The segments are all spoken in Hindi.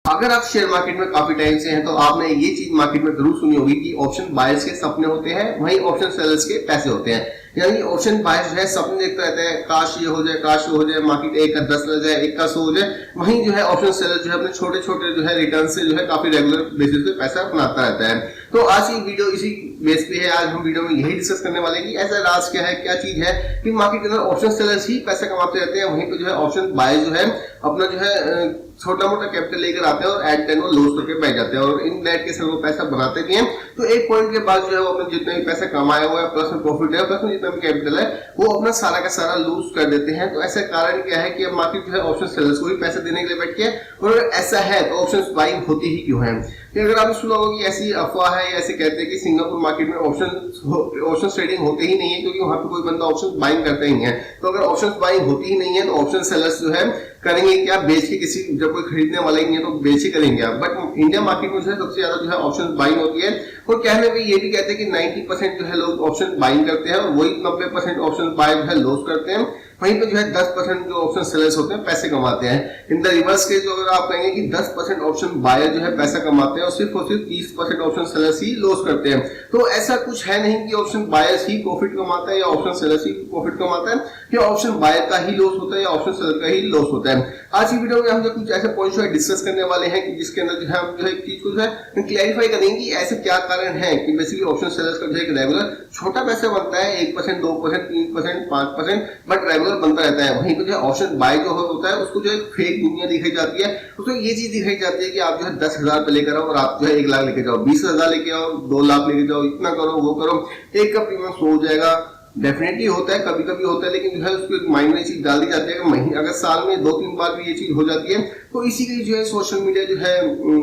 अगर आप शेयर मार्केट में काफी टाइम से हैं तो आपने ये चीज मार्केट में जरूर सुनी होगी कि ऑप्शन बायर्स के सपने होते हैं, वहीं ऑप्शन सेलर्स के पैसे होते हैं। यानी ऑप्शन बायर्स जो है सपने देखते रहते हैं, काश ये हो जाए, काश ये हो जाए, मार्केट 1 का 10 लग जाए, 1 का 100 हो जाए। वहीं जो है ऑप्शन सेलर जो है अपने छोटे छोटे जो है रिटर्न से जो है काफी रेगुलर बेसिस पे पैसा बनाता रहता है। तो आज की वीडियो इसी बेस पे है। आज हम वीडियो में यही डिस्कस करने वाले हैं कि ऐसा राज क्या है, क्या चीज है कि मार्केट के अंदर ऑप्शन सेलर्स ही पैसा कमाते रहते हैं, वहीं पे जो है ऑप्शन बायर्स जो है अपना जो है छोटा मोटा कैपिटल लेकर आते हैं और एट 10 वो लॉस करके बैठ जाते हैं और इन नेट के साथ वो पैसा बनाते भी हैं। तो एक पॉइंट के बाद जो है वो अपने जितने भी पैसा कमाया हुआ है प्लस में प्रॉफिट है प्लस में जितना भी कैपिटल है वो अपना सारा का सारा लूज कर देते हैं। तो ऐसा कारण क्या है कि अब मार्केट जो है ऑप्शन सेलर्स को भी पैसा देने के लिए बैठ के, और ऐसा है तो ऑप्शन बाइंग होती ही क्यों है? अगर आपने सुना होगा कि ऐसी अफवाह है, ऐसे कहते हैं कि सिंगापुर मार्केट में ऑप्शन ट्रेडिंग होते ही नहीं है क्योंकि वहां पे कोई बंदा ऑप्शन बाइंग करता ही नहीं है। तो अगर ऑप्शन बाइंग होती ही नहीं है तो ऑप्शन सेलर्स जो है करेंगे क्या? बेच के किसी, जब कोई खरीदने वाला ही नहीं है तो बेच ही करेंगे आप। बट इंडिया मार्केट में जो है सबसे ज्यादा जो है ऑप्शन बाइंग होती है और कहने में ये भी कहते हैं कि 90% जो है लोग ऑप्शन बाइंग करते हैं और वही 90% ऑप्शन बाय जो है लॉस करते हैं। वहीं पे जो है 10% जो ऑप्शन सेलर्स होते हैं पैसे कमाते हैं। इन द रिवर्स केस जो अगर आप कहेंगे कि 10% ऑप्शन बायर जो है पैसा कमाते हैं और सिर्फ 30% ऑप्शन सेलर्स ही लॉस करते हैं। तो ऐसा कुछ है नहीं कि ऑप्शन बायर्स ही प्रॉफिट कमाता है या ऑप्शन सेलर्स ही प्रॉफिट कमाता है, या ऑप्शन बायर का ही लॉस होता है या ऑप्शन सेलर का ही लॉस होता है। आज की वीडियो में हम जो कुछ ऐसे पॉइंट्स जो डिस्कस करने वाले हैं कि जिसके अंदर जो है हम जो है एक चीज को जो है क्लैरिफाई करेंगे कि ऐसे क्या कारण है कि बेसिकली ऑप्शन सेलर्स का जो है रेगुलर छोटा पैसा बनता है 1%, 2%, 3%, 5%, बट रेगुलर बनता रहता है। वहीं पे जो है ऑप्शन बाय जो होता है उसको जो एक फेक दुनिया दिखाई जाती है, उसको ये चीज दिखाई जाती है कि आप जो है 10,000 पे लेकर आओ और आप जो है 1 लाख लेके जाओ, 20,000 लेके आओ, 2 लाख लेके जाओ, इतना करो वो करो, एक का प्रीमियम 100 हो जाएगा। डेफिनेटली होता है, कभी कभी होता है, लेकिन जो है उसको माइंड में चीज डाल दी जाती है कि महीने अगर साल में 2-3 बार भी ये चीज हो जाती है तो इसी के जो है सोशल मीडिया जो है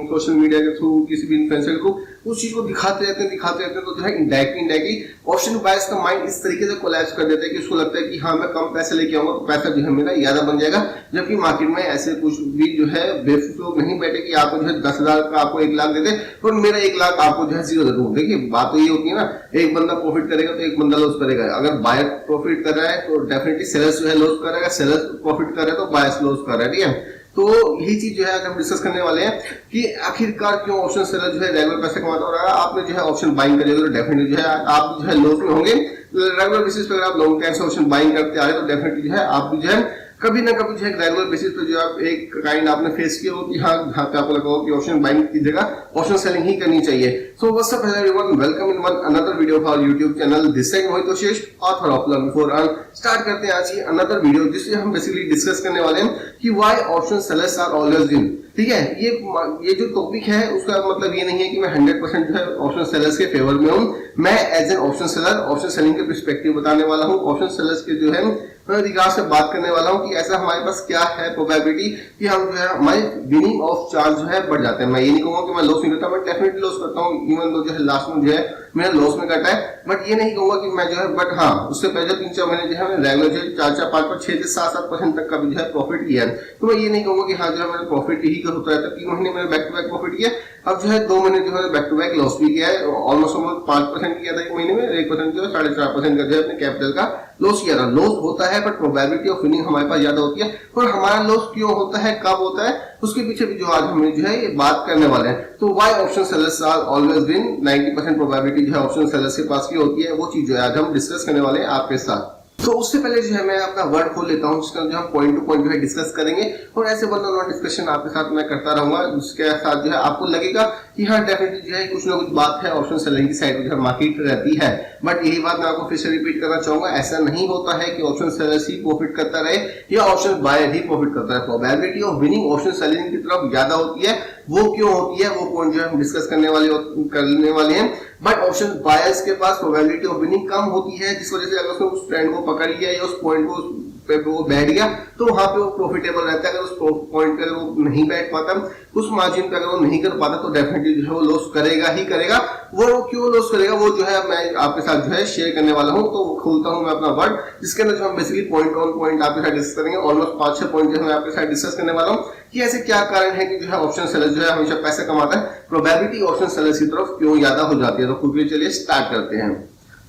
सोशल मीडिया के थ्रू किसी भी इन्फ्लुएंसर को उस चीज को दिखाते रहते हैं तो जो है इनडायरेक्टली ऑप्शन बायर्स का माइंड इस तरीके से कोलैप्स कर देता है कि उसको लगता है कि हाँ मैं कम पैसे लेके आऊंगा तो पैसा जो है मेरा ज्यादा बन जाएगा। जबकि मार्केट में ऐसे कुछ भी जो है बेवकूफ लोग नहीं बैठे कि आपको जो है 10,000 का आपको 1 लाख दे दे और मेरा 1 लाख आपको जो है 0 दे दूं। देखिए बात तो ये होती है ना, एक बंदा प्रॉफिट करेगा तो एक बंदा लॉस करेगा। अगर बायर प्रॉफिट कर रहा है तो डेफिनेटली सेलर्स जो है लॉस करेगा, सेलर्स प्रॉफिट कर रहा है तो बायर्स लॉस कर रहा है। ठीक है, तो यही चीज जो है आज हम डिस्कस करने वाले हैं कि आखिरकार क्यों ऑप्शन सेलर जो है रेगुलर पैसे कमाता है। और आपने जो है ऑप्शन बाइंग करेगा तो डेफिनेटली जो है आप जो है लॉस में होंगे। रेगुलर बेसिस पे अगर आप लॉन्ग टाइम से ऑप्शन बाइंग करते आ रहे तो डेफिनेटली जो है आप भी जो है कभी ना कभी जो है रेगुलर बेसिस पे जो आप एक काइंड आपने फेस किया हो कि हाँ जहाँ पे आपको लगा हो कि ऑप्शन बाइंग की जगह ऑप्शन सेलिंग ही करनी चाहिए। So what's up everyone, welcome in one another video of our YouTube channel. This side Mohit Shesh, author of learn before earn. Start करते हैं आज की अनदर वीडियो जिससे हम बेसिकली डिस्कस करने वाले हैं कि why option sellers are always win. ठीक है, ये जो टॉपिक है उसका मतलब ये नहीं है कि मैं 100% जो है ऑप्शन सेलर्स के फेवर में हूँ। मैं as an option seller option selling के पर्सपेक्टिव बताने वाला हूँ, ऑप्शन सेलर्स के जो है रिगार्ड से बात करने वाला हूँ कि ऐसा हमारे पास क्या है प्रोबेबिलिटी कि हम जो है हमारे विनिंग ऑफ चांस जो है बढ़ जाते हैं। मैं ये नहीं कहूंगा कि मैं लॉस नहीं करता, मैं डेफिनेटली लॉस करता हूँ, इवन दो जो है लास्ट में जो है मेरा लॉस में कटा है। बट ये नहीं कहूंगा कि मैं जो है, बट हाँ उससे पहले 3-4 महीने जो है मैंने रेगुलर जो है 4-4, 5-5, 6-7% तक का भी जो है प्रॉफिट किया है। तो मैं ये नहीं कहूंगा कि हाँ जो है मैंने प्रॉफिट ही होता रहता है। 3 महीने मैंने बैक टू बैक प्रॉफिट किया, अब जो है 2 महीने जो है बैक टू बैक लॉस भी किया है। ऑलमोस्ट 5% किया था 1 महीने में, 1% जो है 4.5% का जो है अपने कैपिटल का लॉस किया था। लॉस होता है बट प्रोबेबिलिटी ऑफ विनिंग हमारे पास ज्यादा होती है। और हमारा लॉस क्यों होता है, कब होता है, उसके पीछे भी जो आज हम जो है ये बात करने वाले हैं। तो why option sellers are always win, 90% probability जो है ऑप्शन सेलर्स के पास की होती है, वो चीज जो है आज हम डिस्कस करने वाले हैं आपके साथ। तो उससे पहले जो है मैं अपना वर्ड खोल लेता हूँ जिसका जो हम पॉइंट टू पॉइंट जो है डिस्कस करेंगे और ऐसे वन ऑन वन डिस्कशन आपके साथ मैं करता रहूंगा जिसके साथ जो है आपको लगेगा कि हाँ डेफिनेटली जो है कुछ ना कुछ बात है ऑप्शन सेलिंग की साइड में जो है मार्केट रहती है। बट यही बात मैं आपको फिर से रिपीट करना चाहूंगा, ऐसा नहीं होता है कि ऑप्शन सेलर्स ही प्रॉफिट करता रहे या ऑप्शन बायर ही प्रॉफिट करता रहे। Probability of winning option selling की तरफ ज्यादा होती है। वो क्यों होती है वो पॉइंट जो है हम डिस्कस करने वाले हैं। बट ऑप्शन बायर्स के पास प्रोबेबिलिटी ऑफ विनिंग कम होती है, जिस वजह से अगर उसने उस ट्रेंड को पकड़ लिया या उस पॉइंट को पे वो बैठ गया तो वहां पे वो प्रॉफिटेबल रहता है। अगर उस पॉइंट पे वो नहीं बैठ पाता, उस मार्जिन पे अगर वो नहीं कर पाता तो डेफिनेटली जो है वो लॉस करेगा ही करेगा। वो क्यों लॉस करेगा वो जो है मैं आपके साथ जो है शेयर करने वाला हूँ। तो खोलता हूँ मैं अपना वर्ड जिसके अंदर जो हम बेसिकली पॉइंट ऑन पॉइंट आपके साथ डिस्कस करेंगे। ऑलमोस्ट 5-6 पॉइंट जो है मैं आपके साथ डिस्कस करने वाला हूँ कि ऐसे क्या कारण है कि जो है ऑप्शन सेलर जो है हमेशा पैसा कमाता है, प्रोबेबिलिटी ऑप्शन सेलर की तरफ क्यों ज्यादा हो जाती है। तो क्विकली चलिए स्टार्ट करते हैं।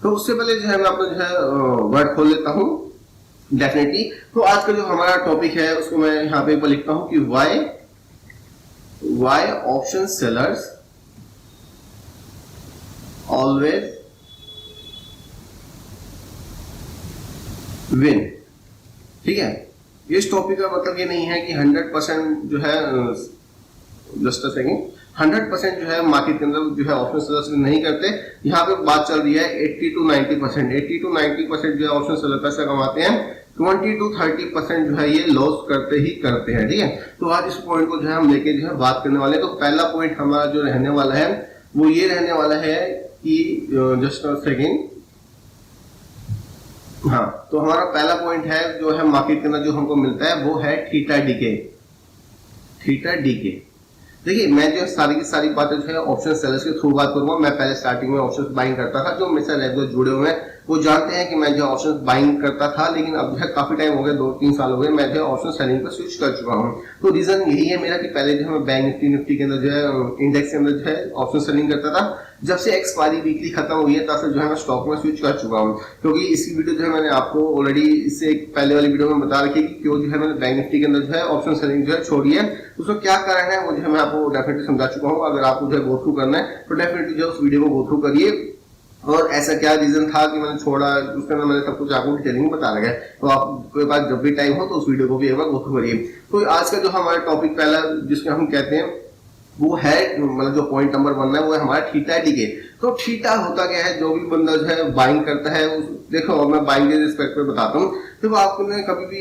तो उससे पहले जो है मैं अपना जो है वर्ड खोल लेता हूँ डेफिनेटली। तो आज का जो हमारा टॉपिक है उसको मैं यहाँ पे लिखता हूँ कि why why option sellers always win. ठीक है, इस टॉपिक का मतलब ये नहीं है कि 100% जो है, जस्ट अ सेकंड, 100% जो है मार्केट के अंदर जो है ऑप्शन सेलर्स नहीं करते। यहाँ पे बात चल रही है 80 to 90%, 80 to 90% जो है ऑप्शन सेलर पैसा कमाते हैं, 20 to 30% जो है ये लॉस करते ही करते हैं। ठीक है, तो आज इस पॉइंट को जो है हम लेके जो है बात करने वाले हैं। तो पहला पॉइंट हमारा जो रहने वाला है वो ये रहने वाला है कि जस्ट अ सेकंड, हाँ, तो हमारा पहला पॉइंट है जो है मार्केट के अंदर जो हमको मिलता है वो है थीटा डीके। थीटा डीके, देखिए मैं जो सारी की सारी बातें जो है ऑप्शन सेलर्स के थ्रू बात करूंगा। मैं पहले स्टार्टिंग में ऑप्शन बाइंग करता था, जो मेरे साथ रेगुलर जुड़े हुए हैं वो जानते हैं कि मैं जो ऑप्शन बाइंग करता था, लेकिन अब जो है काफी टाइम हो गया, 2-3 साल हो गए, मैं जो है ऑप्शन सेलिंग पर स्विच कर चुका हूँ। तो रीजन यही है मेरा कि पहले जो है मैं बैंक निफ्टी के अंदर जो है इंडेक्स के अंदर जो है ऑप्शन सेलिंग करता था। जब से एक्सपायरी वीकली खत्म हुई है तब से जो है मैं स्टॉक में स्विच कर चुका हूँ, क्योंकि इसकी वीडियो जो है मैंने आपको ऑलरेडी इससे एक पहले वाली वीडियो में बता रखी कि क्यों जो है मैंने बैंक निफ्टी के अंदर जो है ऑप्शन सेलिंग जो है छोड़ी है। उसका क्या कारण है वो जो है मैं आपको डेफिनेटली समझा चुका हूँ। अगर आपको जो है गो थ्रू करना है तो डेफिनेटली जो उस वीडियो को गो थ्रू करिए, और ऐसा क्या रीजन था कि मैंने छोड़ा, उसके अंदर मैंने सब कुछ आपको डिटेलिंग बता रखा है। तो आपके पास जब भी टाइम हो तो उस वीडियो को भी एक बार गो थ्रू करिए। तो आज का जो हमारा टॉपिक पहला जिसको हम कहते हैं वो है, मतलब जो पॉइंट नंबर 1 है वो है हमारा थीटा डीके। तो थीटा होता क्या है, जो भी बंदा जो है बाइंग करता है, देखो मैं बाइंग के रिस्पेक्ट में बताता हूँ। तो आपने कभी भी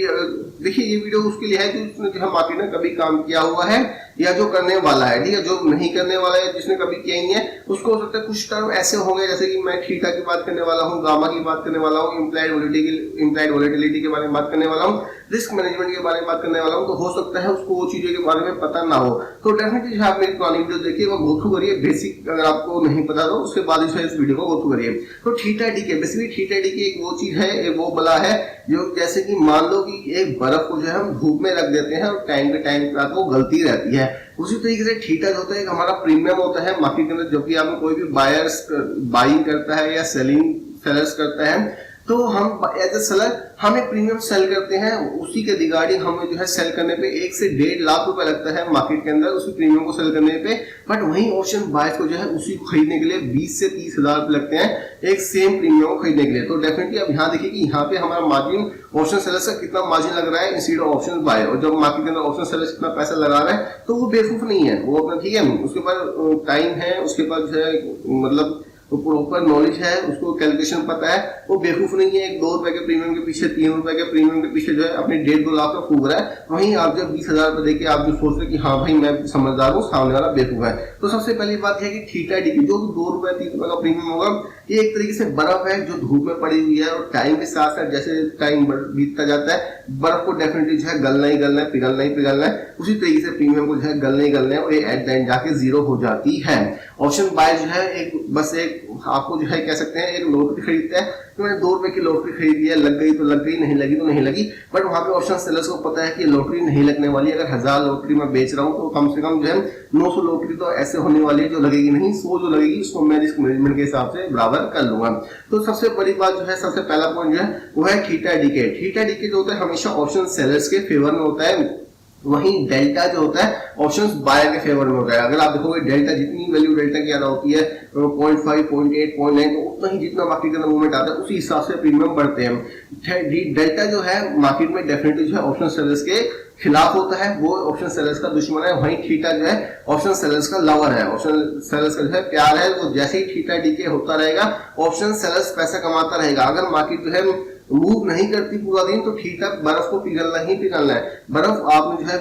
देखिए ये वीडियो उसके लिए है जो उसने जो है मार्केट में कभी काम किया हुआ है या जो करने वाला है। ठीक है, जो नहीं करने वाला है, जिसने कभी किया ही नहीं है, उसको हो सकता है कुछ टर्म ऐसे होंगे, जैसे कि मैं थीटा की बात करने वाला हूँ, गामा की बात करने वाला हूँ, इम्प्लाइड वोलेटिलिटी के बारे में बात करने वाला हूँ, रिस्क मैनेजमेंट के बारे में बात करने वाला हूँ। तो हो सकता है उसको वो चीजों के बारे में पता ना हो, तो डेफिनेटली जो आप मेरी पुरानी वीडियो देखिए वो गो थ्रू करिए। बेसिक अगर आपको नहीं पता तो उसके बाद जो है इस वीडियो को गो थ्रू करिए। तो theta DK, basically theta DK एक वो चीज है, एक वो बला है जो, जैसे कि मान लो कि एक बर्फ को जो है हम धूप में रख देते हैं और टाइम के टाइम तक वो गलती रहती है। उसी तरीके से थीटा जो होता है एक हमारा प्रीमियम होता है मार्केट के अंदर। जब भी आप कोई भी बायर्स बाइंग करता है या सेलर्स करता है, तो हम एज ए सेलर हम एक प्रीमियम सेल करते हैं, उसी के रिगार्डिंग हमें जो है सेल करने पे 1 से 1.5 लाख रुपए लगता है मार्केट के अंदर उसी प्रीमियम को सेल करने पे। बट वही ऑप्शन बायर्स को जो है उसी को खरीदने के लिए 20 से 30 हजार रुपए लगते हैं एक सेम प्रीमियम को खरीदने के लिए। तो डेफिनेटली अब यहाँ देखिए कि यहाँ पे हमारा मार्जिन ऑप्शन सेलर्स का कितना मार्जिन लग रहा है इंस्टेड ऑफ ऑप्शन बायर, और जब मार्केट के अंदर ऑप्शन सेलर्स कितना पैसा लगा रहा है तो वो बेवकूफ नहीं है, वो अपना ठीक है, उसके पास टाइम है, उसके पास जो है मतलब तो प्रॉपर नॉलेज है, उसको कैलकुलेशन पता है, वो बेवकूफ नहीं है। 1-2 रुपए के प्रीमियम के पीछे, 3 रुपए के प्रीमियम के पीछे जो है अपने 1.5-2 लाख का फूक रहा है। वहीं आप जब 20,000 रुपए देके आप जो सोच रहे कि हाँ भाई मैं समझदार हूँ, सामने वाला बेवकूफ है। तो सबसे पहली बात है कि थीटा डीके जो 2 रुपए 3 रुपए का प्रीमियम होगा, ये एक तरीके से बर्फ है जो धूप में पड़ी हुई है, और टाइम के साथ साथ जैसे टाइम बीतता जाता है बर्फ को डेफिनेटली जो है गलना ही गलना है, पिघलना ही पिघलना है। उसी तरीके से प्रीमियम को जो है गलना ही गलना है, और ये एट द एंड जाके जीरो हो जाती है। ऑप्शन बाय जो है एक बस एक आपको जो है कह सकते हैं एक लॉटरी खरीदते हैं, तो मैंने 2 रुपए की लॉटरी खरीदी है, लग गई तो लग गई, नहीं लगी तो नहीं लगी। बट वहां पे ऑप्शन सेलर्स को पता है कि लॉटरी नहीं लगने वाली। अगर 1000 लॉटरी मैं बेच रहा हूँ तो कम से कम जो है 900 लॉटरी तो ऐसे होने वाली है जो लगेगी नहीं, 100 जो लगेगी उसको मैं रिस्क मैनेजमेंट के हिसाब से बराबर कर लूंगा। तो सबसे बड़ी बात जो है, सबसे पहला पॉइंट जो है वो है थीटा डीके। थीटा डीके जो होता है हमेशा ऑप्शन सेलर्स के फेवर में होता है, वहीं डेल्टा जो होता है ऑप्शंस बायर के फेवर में होता है। अगर आप देखोगे डेल्टा, जितनी वैल्यू डेल्टा की ज्यादा होती है 0.5, 0.8, 0.9, तो उतना ही जितना मार्केट के अंदर मूवमेंट आता है उसी हिसाब से प्रीमियम बढ़ते हैं। डेल्टा जो है मार्केट में डेफिनेटली जो है ऑप्शन सेलर्स के खिलाफ होता है, वो ऑप्शन सेलर्स का दुश्मन है। वहीं थीटा जो है ऑप्शन सेलर्स का लवर है, ऑप्शन सेलर्स का जो है प्यार है। वो जैसे ही थीटा डीके होता रहेगा ऑप्शन सेलर्स पैसा कमाता रहेगा। अगर मार्केट जो है मूव नहीं करती पूरा दिन तो थीटा बर्फ को पिघलना ही पिघलना है। बर्फ आपने जो है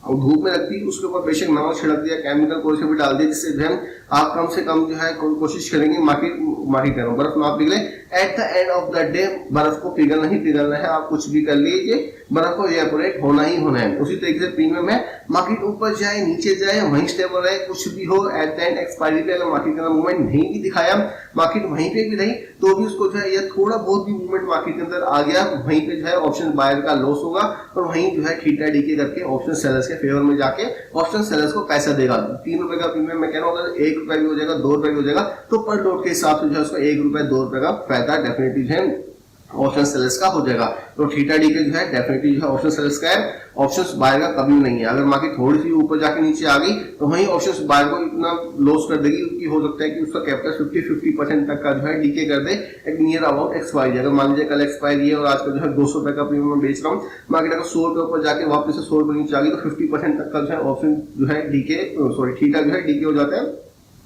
धूप में रखती, उसके ऊपर बेशक नमक छिड़क दिया, केमिकल कोई से भी डाल दिया, जिससे जो है आप कम से कम जो है कोशिश करेंगे मार्केट करो बर्फ ना पिघले। At the end of the day बर्फ को पिघलना ही पिघलना है। आप कुछ भी कर लीजिए, बर्फ को इवेपोरेट होना ही होना है। उसी तरीके से प्रीमियम है, मार्केट ऊपर जाए नीचे जाए वहीं स्टेबल रहे, कुछ भी हो, एट द एंड एक्सपायरी पे अगर मार्केट का मूवमेंट नहीं भी दिखाया, मार्केट वहीं पे भी रही, तो भी उसको जो है या थोड़ा बहुत भी मूवमेंट मार्केट के अंदर आ गया, वहीं पे जो है ऑप्शन बायर का लॉस होगा, और वहीं जो है थीटा डीके करके ऑप्शन सेलर्स के फेवर में जाके ऑप्शन सेलर्स को पैसा देगा। 3 रुपए का प्रीमियम मैं कह रहा हूँ, अगर 1 रुपए भी हो जाएगा, 2 रुपए भी हो जाएगा, तो पर लॉट के हिसाब से जो है उसको 1 रुपए 2 रुपए का फायदा डेफिनेटली है ऑप्शन सेलर्स का हो जाएगा। तो थीटा डी के जो है डेफिनेटली जो है ऑप्शन सेलर्स का है, ऑप्शंस बायर का कभी नहीं है। अगर मार्केट थोड़ी सी ऊपर जाके नीचे आ गई तो वहीं ऑप्शंस बायर को इतना लॉस कर देगी कि हो सकता है कि उसका कैपिटल 50% तक का जो है डीके कर दे एक नियर अबाउट एक्सपायरी। अगर मान लीजिए कल एक्सपायरी है और आज का जो है 200 रुपए का प्रीमियम में बेच रहा हूँ, मार्केट अगर 100 रुपए ऊपर जाके वापस से 100 रुपए नीचे आ गई तो 50% तक का जो है ऑप्शन जो है डीके थीटा जो है डीके हो जाता है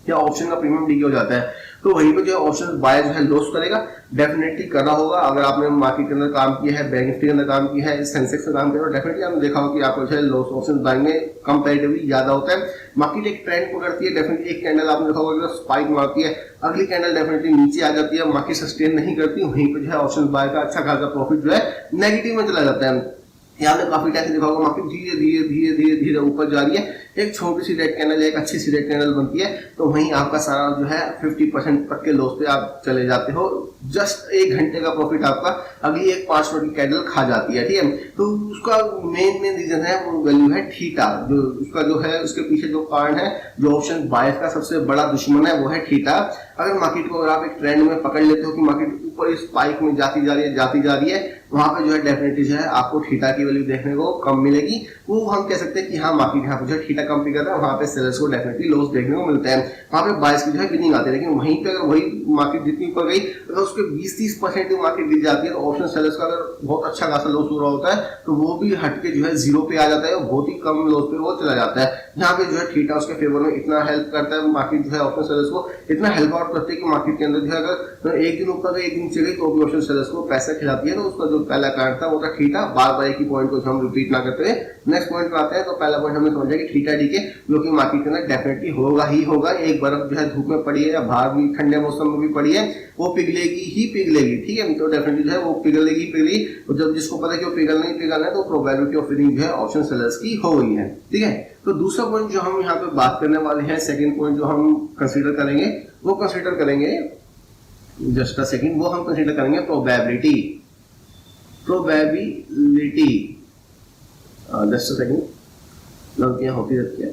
या ऑप्शन का प्रीमियम डीके हो जाता है। तो वहीं पे जो है ऑप्शन बाय जो है लॉस करेगा, डेफिनेटली करना होगा। अगर आपने मार्केट के अंदर काम किया है, बैंक निफ्टी के अंदर काम किया है, सेंसेक्स में काम किया है, डेफिनेटली आपने देखा होगा कि आपको जो है लॉस ऑप्शन बाइंग में कंपैरेटिवली ज्यादा होता है। मार्केट एक ट्रेंड पकड़ती है, डेफिनेटली एक कैंडल आपने देखा होगा स्पाइक मारती है, अगली कैंडल डेफिनेटली नीचे आ जाती है, मार्केट सस्टेन नहीं करती, वहीं पे जो है ऑप्शन बाय का अच्छा खासा प्रॉफिट जो है नेगेटिव में चला जाता है। यहाँ पे काफी टाइम देखा होगा मार्केट धीरे धीरे धीरे धीरे धीरे ऊपर जा रही है, एक छोटी सी रेड कैंडल एक अच्छी सी रेड कैंडल बनती है तो वहीं आपका सारा जो है 50% तक के लॉस पे आप चले जाते हो। जस्ट 1 घंटे का प्रॉफिट आपका अगली एक 5 मिनट की कैंडल खा जाती है, ठीक है। तो उसका मेन रीजन है वो वैल्यू है थीटा, जो उसका जो है उसके पीछे जो कारण है, जो ऑप्शन बायर्स का सबसे बड़ा दुश्मन है वो है थीटा। अगर मार्केट को अगर आप एक ट्रेंड में पकड़ लेते हो कि मार्केट ऊपर इस स्पाइक में जाती जा रही है, वहां पे जो है डेफिनेटली जो है आपको थीटा की वैल्यू देखने को कम मिलेगी। वो हम कह सकते हैं कि हाँ मार्केट यहाँ पे जो है थीटा कम कर रहा है, वहां पे सेलर्स को डेफिनेटली लॉस देखने को मिलता है, वहां पे बायर्स की जो है विनिंग आती है। लेकिन वहीं पे अगर वही मार्केट जितनी ऊपर गई अगर उसके 20-30% मार्केट गिर जाती है तो ऑप्शन सेलर्स का अगर बहुत अच्छा खासा लॉस हो रहा होता है तो वो भी हटके जो है जीरो पे आ जाता है, बहुत ही कम लॉस पे वो चला जाता है। यहाँ पे जो है थीटा उसके फेवर में इतना हेल्प करता है, मार्केट जो है ऑप्शन सेलर्स को इतना हेल्प आउट करते हैं कि मार्केट के अंदर जो है अगर एक दिन ऊपर गई एक दिन नीचे गई तो भी ऑप्शन सेलर्स को पैसा खिलाती है। तो उसका जो पहला कारण था वो था थीटा। बार बार एक ही पॉइंट को हम रिपीट ना करते हुए नेक्स्ट पॉइंट पे आते हैं। तो पहला पॉइंट हमने समझा कि थीटा डी के जो कि मार्केट के अंदर डेफिनेटली होगा ही होगा। एक बर्फ जो है धूप में पड़ी है या बाहर भी ठंडे मौसम में भी पड़ी है वो पिघलेगी ही पिघलेगी, ठीक है। तो डेफिनेटली जो है वो पिघलेगी पिघलेगी, और जब जिसको पता है कि वो पिघलना है तो प्रोबेबिलिटी ऑफ विनिंग जो है ऑप्शन सेलर्स की हो गई है, ठीक है। तो दूसरा पॉइंट जो हम यहाँ पे बात करने वाले हैं, सेकंड पॉइंट जो हम कंसीडर करेंगे वो कंसीडर करेंगे जस्ट अ सेकंड, वो हम कंसीडर करेंगे प्रोबेबिलिटी जस्ट अ सेकंड, गलतियां होती रहती है।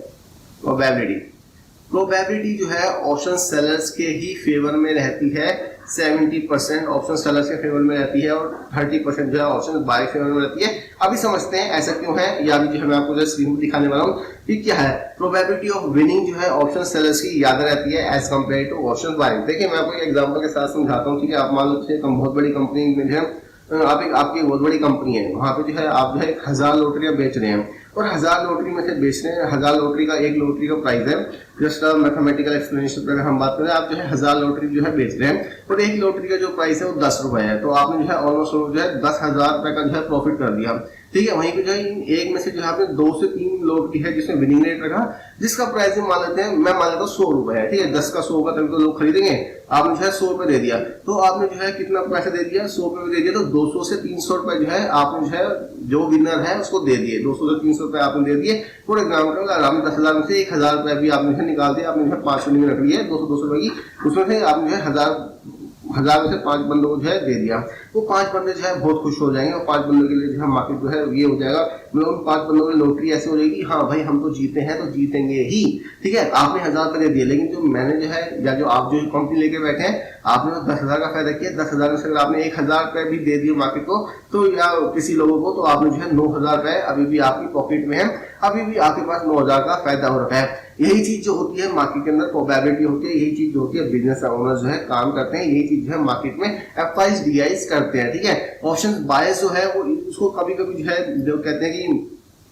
प्रोबेबिलिटी जो है ऑप्शन सेलर्स के ही फेवर में रहती है, 70% ऑप्शन सेलर्स के फेवर में रहती है और 30% जो है ऑप्शन बाय फेवर में रहती है। अभी समझते हैं ऐसा क्यों है, या भी जो है मैं आपको जो स्क्रीन पर दिखाने वाला हूँ कि क्या है। प्रोबेबिलिटी ऑफ विनिंग जो है ऑप्शन सेलर्स की ज्यादा रहती है as compare to option buy. देखिए मैं आपको एक एग्जांपल के साथ समझाता हूँ, ठीक है। आप मान लो बहुत बड़ी कंपनी में जो है आपकी बहुत बड़ी कंपनी है, वहां पे जो है आप जो है 1000 लॉटरियां बेच रहे हैं और 1000 लॉटरी में से बेच रहे हैं, 1000 लॉटरी का एक लॉटरी का प्राइस है, जस्ट मैथमेटिकल एक्सप्लेनेशन पर हम बात करें, आप जो है 1000 लॉटरी जो है बेच रहे हैं और एक लॉटरी का जो प्राइस है वो 10 रुपए है, तो आपने जो है ऑलमोस्ट जो है 10,000 रुपए का जो है प्रॉफिट कर दिया, ठीक है। वहीं पे जो है एक में से जो आपने 2 से 3 लॉटरी है जिसमें विनिंग रेट रखा, जिसका प्राइस मान लेते हैं, मैं मान लेता हूँ 100 रुपए है, ठीक है। 10 का 100 का तभी तो लोग खरीदेंगे, आपने जो है 100 रुपए दे दिया, तो आपने जो है कितना पैसा दे दिया, 100 रुपए दे दिया, तो 200 से 300 रुपए जो है आपने जो है जो विनर है उसको दे दिए, 200 से 300 रुपए आपने दे दिए। फॉर एग्जाम्पल अगर 10,000 में से 1,000 रुपए भी आपने निकाल दिया, आपने जो है 5 में रख लिया 200 रुपए की, उसमें से आपने जो है 1000 में से 5 बंदों को जो है दे दिया, वो 5 बंदे जो है बहुत खुश हो जाएंगे और 5 बंदों के लिए जो है मार्केट जो है ये हो जाएगा, मतलब उन 5 बंदों की लॉटरी ऐसी हो जाएगी, हाँ भाई हम तो जीते हैं तो जीतेंगे ही, ठीक है। आपने 1000 रुपए दे दिए, लेकिन जो मैंने जो है या जो आप जो कंपनी लेके बैठे हैं आपने तो 10,000 का फायदा किया, 10,000 में से अगर आपने 1,000 रुपए भी दे दिए मार्केट को तो या किसी लोगों को, तो आपने जो है 9,000 रुपए अभी भी आपकी पॉकेट में है, अभी भी आपके पास 9,000 का फायदा हो रहा है। यही चीज जो होती है मार्केट के अंदर प्रोबेबिलिटी होती है, यही चीज जो होती है बिजनेस ओनर जो है काम करते हैं, यही चीज जो है मार्केट में एफआईज डीआईज करते हैं, ठीक है। ऑप्शन बायर्स जो है वो उसको कभी कभी जो है जो कहते हैं कि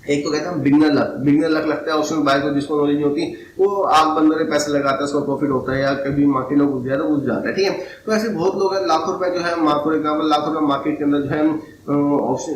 एक तो कहते हैं बिगनर लक लगता है ऑप्शन बायर को, जिसको नॉलेज नहीं होती वो आग बंदर में पैसे लगाता है, उसको प्रॉफिट होता है, या कभी मार्केट में घुस जाता है घुस जाता है, ठीक है। तो ऐसे बहुत लोग हैं, लाखों रुपए जो है फॉर एग्जाम्पल लाखों रुपए मार्केट के अंदर जो है ऑप्शन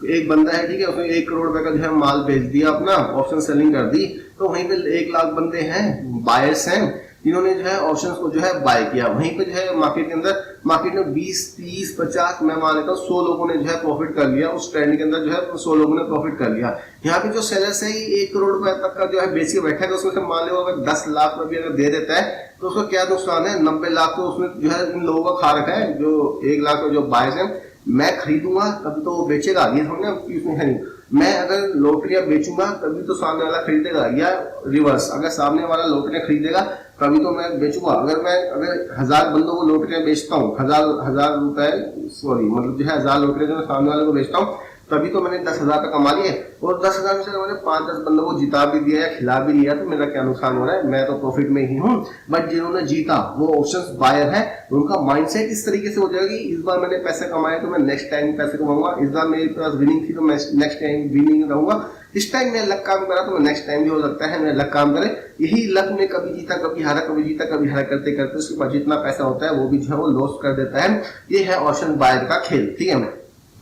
एक बंदा है, ठीक है, उसने 1 करोड़ रुपए का जो है माल बेच दिया, अपना ऑप्शन सेलिंग कर दी, तो वहीं पे 1 लाख बंदे हैं बायर्स हैं जिन्होंने जो है ऑप्शंस को जो है बाय किया। वहीं पे जो है मार्केट के अंदर मार्केट में 20, 30, 50 मैं मान लेता हूँ 100 लोगों ने जो है प्रॉफिट कर लिया, उस ट्रेंड के अंदर जो है 100 लोगों ने प्रॉफिट कर लिया। यहाँ पे जो सेलर्स है 1 करोड़ रुपए तक का जो है बेच के बैठा है, तो उसमें से मान लो अगर 10 लाख रुपए अगर दे देता है तो उसका क्या नुकसान है, 90 लाख तो उसमें जो है इन लोगों का खा रखा है, जो 1 लाख जो बायर्स है मैं खरीदूंगा तभी तो वो बेचेगा, ये समझना उसमें है नहीं। मैं अगर लॉटरियां बेचूंगा तभी तो सामने वाला खरीदेगा, या रिवर्स, अगर सामने वाला लॉटरियां खरीदेगा तभी तो मैं बेचूंगा। अगर 1000 बंदों को लॉटरियां बेचता हूँ, हजार रुपए, सॉरी मतलब जो है 1000 लॉटरियां जो मैं सामने वाले को बेचता हूँ, तभी तो मैंने 10,000 का कमा लिए, और 10,000 में से मैंने 5-10 बंदों को जिता भी दिया या खिला भी लिया, तो मेरा क्या नुकसान हो रहा है, मैं तो प्रॉफिट में ही हूँ। बट जिन्होंने जीता वो ऑप्शंस बायर है, उनका माइंडसेट इस तरीके से हो जाएगा कि इस बार मैंने पैसे कमाए तो मैं नेक्स्ट टाइम पैसे कमाऊंगा, इस बार मेरे पास विनिंग थी तो मैं नेक्स्ट टाइम विनिंग रहूंगा, इस टाइम मैं लक काम करा तो मैं नेक्स्ट टाइम भी हो सकता है मेरा लक काम करे। यही लक में कभी जीता कभी हारा, कभी जीता कभी हारा करते करते उसके पास जितना पैसा होता है वो भी जो है वो लॉस कर देता है। ये है ऑप्शन बायर का खेल, ठीक है।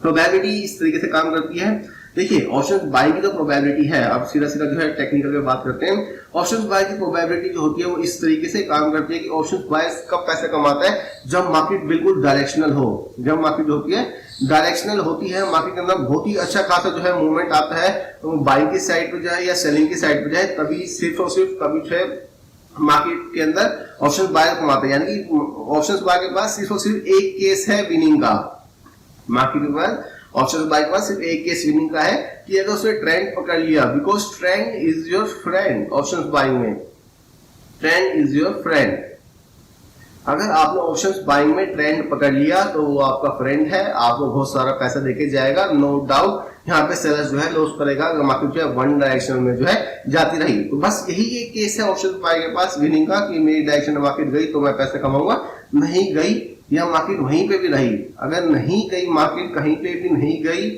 प्रोबेबिलिटी इस तरीके से काम करती है। देखिए ऑप्शन बाय की तो प्रोबेबिलिटी है, अब सीधा सीधा जो है टेक्निकल में बात करते हैं। ऑप्शन बाय की प्रोबेबिलिटी जो होती है वो इस तरीके से काम करती है कि ऑप्शन बाय कब पैसे कमाता है, जब मार्केट बिल्कुल डायरेक्शनल हो। जब मार्केट जो होती है डायरेक्शनल होती है, मार्केट के अंदर बहुत ही अच्छा खासा जो है मूवमेंट आता है, तो बाइंग की साइड पे जाए या सेलिंग की साइड पे जाए, तभी सिर्फ और सिर्फ तभी जो है मार्केट के अंदर ऑप्शन बाय कमाते हैं। यानी कि ऑप्शन बाय के पास सिर्फ और सिर्फ एक केस है विनिंग का, मार्केट के पास ऑप्शन बाय के पास सिर्फ एक केस विनिंग का है कि अगर उसने ट्रेंड पकड़ लिया, because trend is your friend. Option buying में ट्रेंड इज योर फ्रेंड। अगर आपने ऑप्शंस बाइंग में ट्रेंड पकड़ लिया तो वो आपका फ्रेंड है, आपको बहुत सारा पैसा देके जाएगा, नो डाउट। यहाँ पे सेलर जो है लॉस करेगा अगर मार्केट जो है वन डायरेक्शन में जो है जाती रही। तो बस यही एक केस है ऑप्शन बाय के पास विनिंग का कि मेरी डायरेक्शन में मार्केट गई तो मैं पैसे कमाऊंगा, नहीं गई या मार्केट वहीं पे भी रही, अगर नहीं गई मार्केट कहीं पे भी नहीं गई,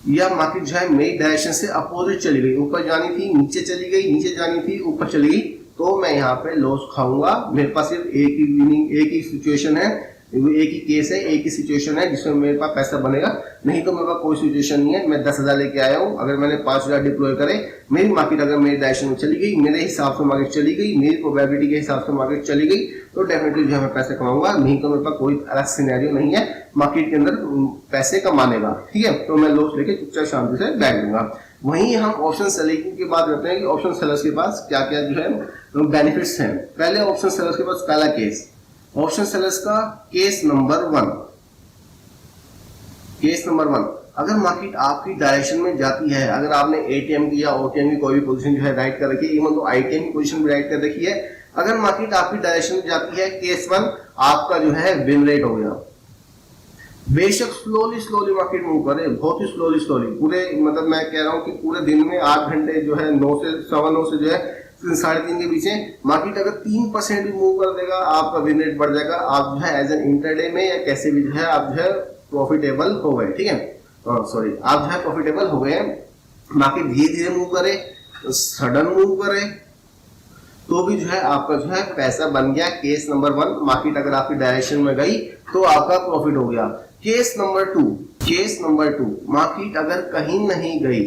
या मार्केट जो है मेरी डायरेक्शन से अपोजिट चली गई, ऊपर जानी थी नीचे चली गई, नीचे जानी थी ऊपर चली गई, तो मैं यहाँ पे लॉस खाऊंगा। मेरे पास सिर्फ एक ही विनिंग, एक ही सिचुएशन है, एक ही केस है, एक ही सिचुएशन है जिसमें मेरे पास पैसा बनेगा, नहीं तो मेरे पास कोई सिचुएशन नहीं है। मैं 10,000 लेके आया हूँ, अगर मैंने 5,000 डिप्लॉय करे, मेरी मार्केट अगर मेरी डायरेक्शन में चली गई, मेरे हिसाब से मार्केट चली गई, मेरी प्रोबेबिलिटी के हिसाब से मार्केट चली गई, तो डेफिनेटली जो है मैं पैसे कमाऊंगा, नहीं तो मेरे पास कोई अलग सिनेरियो नहीं है मार्केट के अंदर पैसे कमाने का, ठीक है। तो मैं लॉस लेके चुपचाप शांति से बैठ दूंगा। वहीं हम ऑप्शन सेलिंग की बात करते हैं कि ऑप्शन सेलर्स के पास क्या क्या जो है बेनिफिट्स हैं। पहले ऑप्शन सेलर्स के पास पहला केस, ऑप्शन सेलर्स का केस नंबर 1, केस नंबर 1, अगर मार्केट आपकी डायरेक्शन में जाती है, अगर आपने एटीएम की या ओटीएम की कोई भी पोजीशन जो है राइट कर रखी है, इवन तो आईटीएम की पोजीशन भी राइट कर रखी है, अगर मार्केट आपकी डायरेक्शन में जाती है, केस 1 आपका जो है विन रेट हो गया। बेशक स्लोली मार्केट मूव करे, बहुत ही स्लोली पूरे, मतलब मैं कह रहा हूं कि पूरे दिन में 8 घंटे जो है 9 से 9:15 से जो है 3:30 के बीच मार्केट अगर 3% भी मूव कर देगा, आपका विन रेट बढ़ जाएगा। आप जो है एज एन इंटरडे में या कैसे भी जो है आप जो है प्रॉफिटेबल हो गए, ठीक है, सॉरी आप जो है प्रॉफिटेबल हो गए। मार्केट धीरे धीरे मूव करे, सडन मूव करे, तो भी जो है आपका जो है पैसा बन गया। केस नंबर 1, मार्केट अगर आपकी डायरेक्शन में गई तो आपका प्रॉफिट हो गया। Case number 2, case number 2, market अगर कहीं नहीं गई,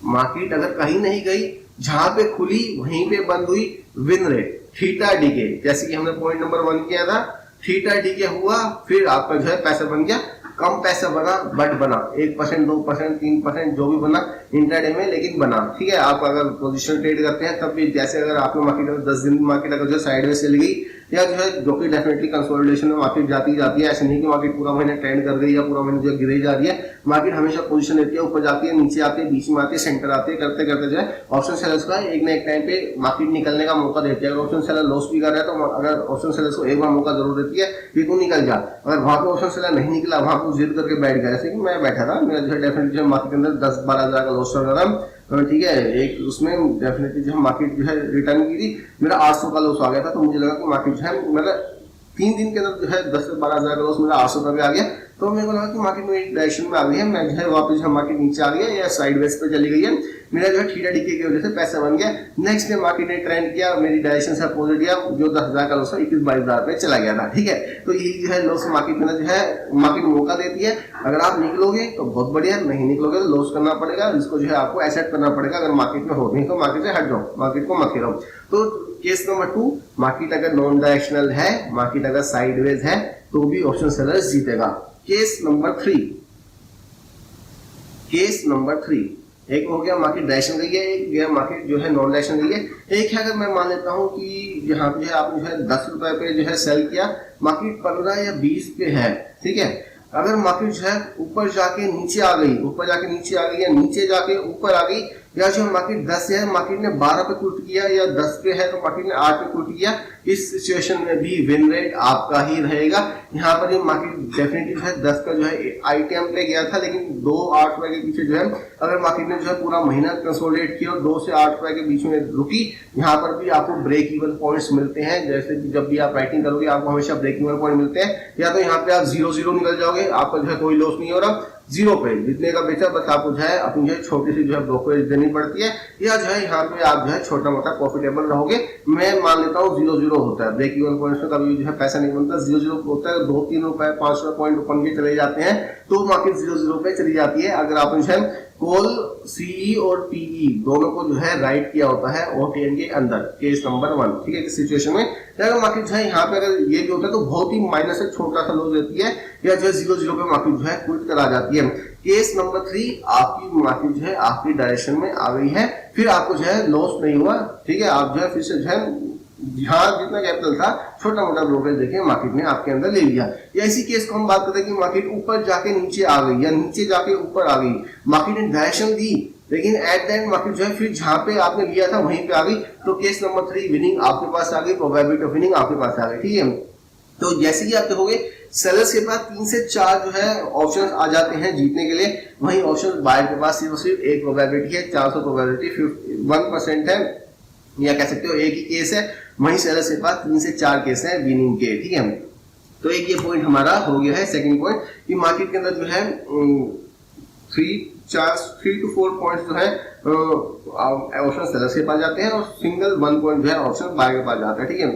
मार्केट अगर कहीं नहीं गई, जहां पे खुली वहीं पे बंद हुई, विन रेट थीटा डीके, जैसे कि हमने पॉइंट नंबर 1 किया था, थीटा डीके हुआ, फिर आपका जो है पैसा बन गया। कम पैसा बना बट बना, 1%, 2%, 3% जो भी बना इंट्राडे में, लेकिन बना, ठीक है। आप अगर पोजीशन ट्रेड करते हैं तब भी, जैसे अगर आपने मार्केट अगर 10 दिन मार्केट अगर जो साइडवेज चली गई, या जो है जो कि डेफिनेटली कंसोलिडेशन में मार्केट जाती है, ऐसे नहीं कि मार्केट पूरा महीने ट्रेंड कर गई या पूरा महीने जो गिरे जा रही है। मार्केट हमेशा पोजीशन लेती है, ऊपर जाती है, नीचे आती है, बीच में आती है, सेंटर आती है, करते करते जो है ऑप्शन सेलर्स का एक ना एक टाइम पे मार्केट निकलने का मौका देती है। अगर ऑप्शन सेलर लॉस भी कर रहा है तो अगर ऑप्शन सेलर्स को एक बार मौका जरूर देती है कि तू निकल जा। अगर वहां पे ऑप्शन सेलर नहीं निकला, वहां पर जिद करके बैठ गया, जैसे कि मैं बैठा था, मेरा जो है डेफिनेटली जो मार्केट के अंदर 10-12 हजार का लॉस चल रहा था, ठीक है, एक उसमें डेफिनेटली जो मार्केट जो है रिटर्न की थी, मेरा 800 का लॉस आ गया था। तो मुझे लगा कि मार्केट जो है मतलब 3 दिन के अंदर जो है 10 से 12 हजार का लॉस मेरा 800 रुपये आ गया। तो मेरे को लगा कि मार्केट में एक डायरेक्शन में आ गई है, मैं जो है वापस जो मार्केट नीचे आ गया या साइडवेज पे चली गई है, मेरा जो है थीटा डीके की वजह से पैसा बन गया। नेक्स्ट डे मार्केट ने ट्रेंड किया, मेरी डायरेक्शन से अपोजिट गया, जो 10,000 का लॉस 21-22 हजार पे चला गया था, ठीक है। तो यही जो है लॉस मार्केट में जो है मार्केट मौका देती है। अगर आप निकलोगे तो बहुत बढ़िया, नहीं निकलोगे तो लॉस करना पड़ेगा, इसको जो है आपको एसेट करना पड़ेगा अगर मार्केट में हो, नहीं तो मार्केट से हट जाओ, मार्केट को मत खेलो। तो केस नंबर 2, मार्केट अगर नॉन डायरेक्शनल है, मार्केट अगर साइडवेज है, तो भी ऑप्शन सेलर्स जीतेगा। केस नंबर 3, केस नंबर 3, एक हो गया मार्केट डायरेक्शन गई है, एक गया मार्केट जो है नॉन डायरेक्शन गई है। एक है अगर मैं मान लेता हूं कि यहाँ पे जो है आपने जो है 10 रुपए पे जो है सेल किया, मार्केट 15 या 20 पे है, ठीक है। अगर मार्केट जो है ऊपर जाके नीचे आ गई, ऊपर जाके नीचे आ गई या नीचे जाके ऊपर आ गई, या जो मार्केट 10 है मार्केट ने 12 पे क्विट किया, या 10 पे है तो मार्केट ने 8 पे क्विट किया, इस सिचुएशन में भी विन रेट आपका ही रहेगा। यहाँ पर ये मार्केट डेफिनेटली जो है 10 का जो है आईटीएम पे गया था, लेकिन 2-8 रुपए के पीछे जो है अगर मार्केट ने जो है पूरा महीना कंसोलिडेट किया और 2 से 8 रुपए के बीच में रुकी, यहाँ पर भी आपको ब्रेक इवन पॉइंट्स मिलते हैं। जैसे कि जब भी आप राइटिंग करोगे आपको हमेशा ब्रेक इवन पॉइंट मिलते हैं, या तो यहाँ पे आप 0-0 निकल जाओगे, आपका जो है कोई लॉस नहीं हो रहा, जीरो पे जितने का बेचा बस आपको जो है अपनी जो है छोटी सी जो है ब्रोकरेज देनी पड़ती है, या जो है यहाँ पे आप जो है छोटा मोटा प्रॉफिटेबल रहोगे। मैं मान लेता हूँ 0-0 होता है, ब्रेक इवन पॉइंट में कभी जो है पैसा नहीं बनता, 0-0 होता है, 2-3 रुपए 5 रुपए पॉइंट ऊपर के चले जाते हैं तो मार्केट 0-0 पे चली जाती है। अगर आपने जो है कॉल सीई और पीई दोनों को जो है राइट किया होता है ओटीएन के अंदर, केस नंबर 1, ठीक है। इस सिचुएशन में अगर मार्केट जो है यहाँ पे अगर ये भी होता है तो बहुत ही माइनस से छोटा सा लॉस देती है, या जो है 0-0 पे मार्केट जो है क्विट करा जाती है। केस नंबर 3, आपकी मार्केट जो है आपकी डायरेक्शन में आ गई है, फिर आपको जो है लॉस नहीं हुआ, ठीक है। आप जो है फिर से जो है जहां जितना कैपिटल था छोटा मोटा ब्रोकरेज देखिए मार्केट ने आपके अंदर ले लिया। या इसी केस को हम बात करते हैं कि मार्केट ऊपर जाके नीचे आ गई या नीचे जाके ऊपर आ गई, मार्केट ने डायरेक्शन दी लेकिन एट द एंड मार्केट जो है फिर जहां पे आपने लिया था वहीं पे आ गई, तो केस नंबर 3 विनिंग आपके पास आ गई, प्रोबेबिलिटी ऑफ विनिंग आपके पास आ गई, ठीक है। तो जैसे कि आप देखोगे सेलर्स के पास 3 से 4 जो है ऑप्शन आ जाते हैं जीतने के लिए, वहीं ऑप्शन बायर के पास सिर्फ एक प्रोबेबिलिटी है, 400 प्रोबेबिलिटी 1% है, या कह सकते हो एक ही केस है। वहीं सेलर्स के पास 3 से 4 केस है विनिंग के, ठीक है। तो एक ये पॉइंट हमारा हो गया है। सेकंड पॉइंट कि मार्केट के अंदर जो है 3 to 4 पॉइंट्स जो है ऑप्शन सेलर्स के पास जाते हैं और सिंगल 1 पॉइंट जो है ऑप्शन बायर के पास जाता है, ठीक है।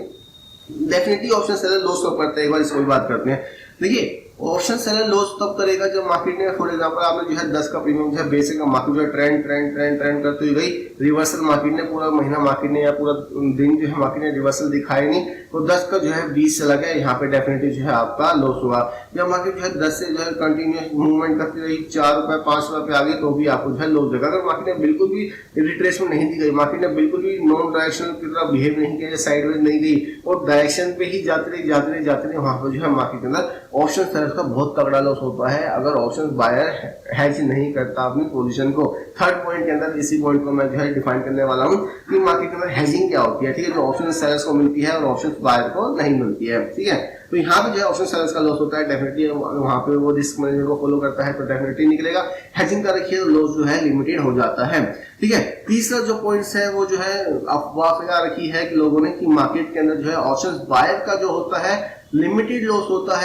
डेफिनेटली ऑप्शन सेलर लॉस कब करते हैं, एक बार इसको भी बात करते हैं। देखिए ऑप्शन सेलर लॉस तब करेगा जब मार्केट ने फॉर एग्जांपल आपने जो है 10 का प्रीमियम जो है बेचेगा, मार्केट जो है ट्रेंड करती हुई गई, रिवर्सल मार्केट ने पूरा महीना मार्केट ने या पूरा दिन जो है मार्केट ने रिवर्सल दिखाया नहीं, तो 10 का जो है 20 चला गया, यहाँ पे डेफिनेटली जो है आपका लॉस होगा। या मार्केट जो है 10 से जो है कंटिन्यूस मूवमेंट करती रही, 4 रुपए 5 रुपए पे आ गई तो भी आपको जो है लॉस देगा। अगर मार्केट ने बिल्कुल भी रिट्रेसमेंट नहीं दी गई, मार्केट ने बिल्कुल भी नॉन डायरेक्शनल की तरह बिहेव नहीं किया, साइडवेज नहीं गई और डायरेक्शन पे ही जाते रही वहां पर जो है मार्केट के अंदर ऑप्शन सेलर्स का बहुत तगड़ा लॉस होता है अगर ऑप्शन बायर हैज नहीं करता अपनी पोजीशन को। थर्ड पॉइंट के अंदर इसी पॉइंट को मैं जो है डिफाइन करने वाला हूं कि मार्केट के अंदर हेजिंग क्या होती है, ठीक है, जो ऑप्शन सेलर्स को मिलती है और ऑप्शन बायर को नहीं मिलती है, ठीक है। तो यहाँ पे जो है ऑप्शन सेलर्स का लॉस होता है, डेफिनेटली वहां पे वो रिस्क मैनेजमेंट को फॉलो करता है तो डेफिनेटली निकलेगा। हेजिंग का रखिए तो लॉस जो है लिमिटेड हो जाता है, ठीक है। तीसरा जो पॉइंट्स है वो जो है अफवाह फैला रखी है कि लोगों ने कि मार्केट के अंदर जो है ऑप्शन बायर का जो होता है लिमिटेड लॉस होता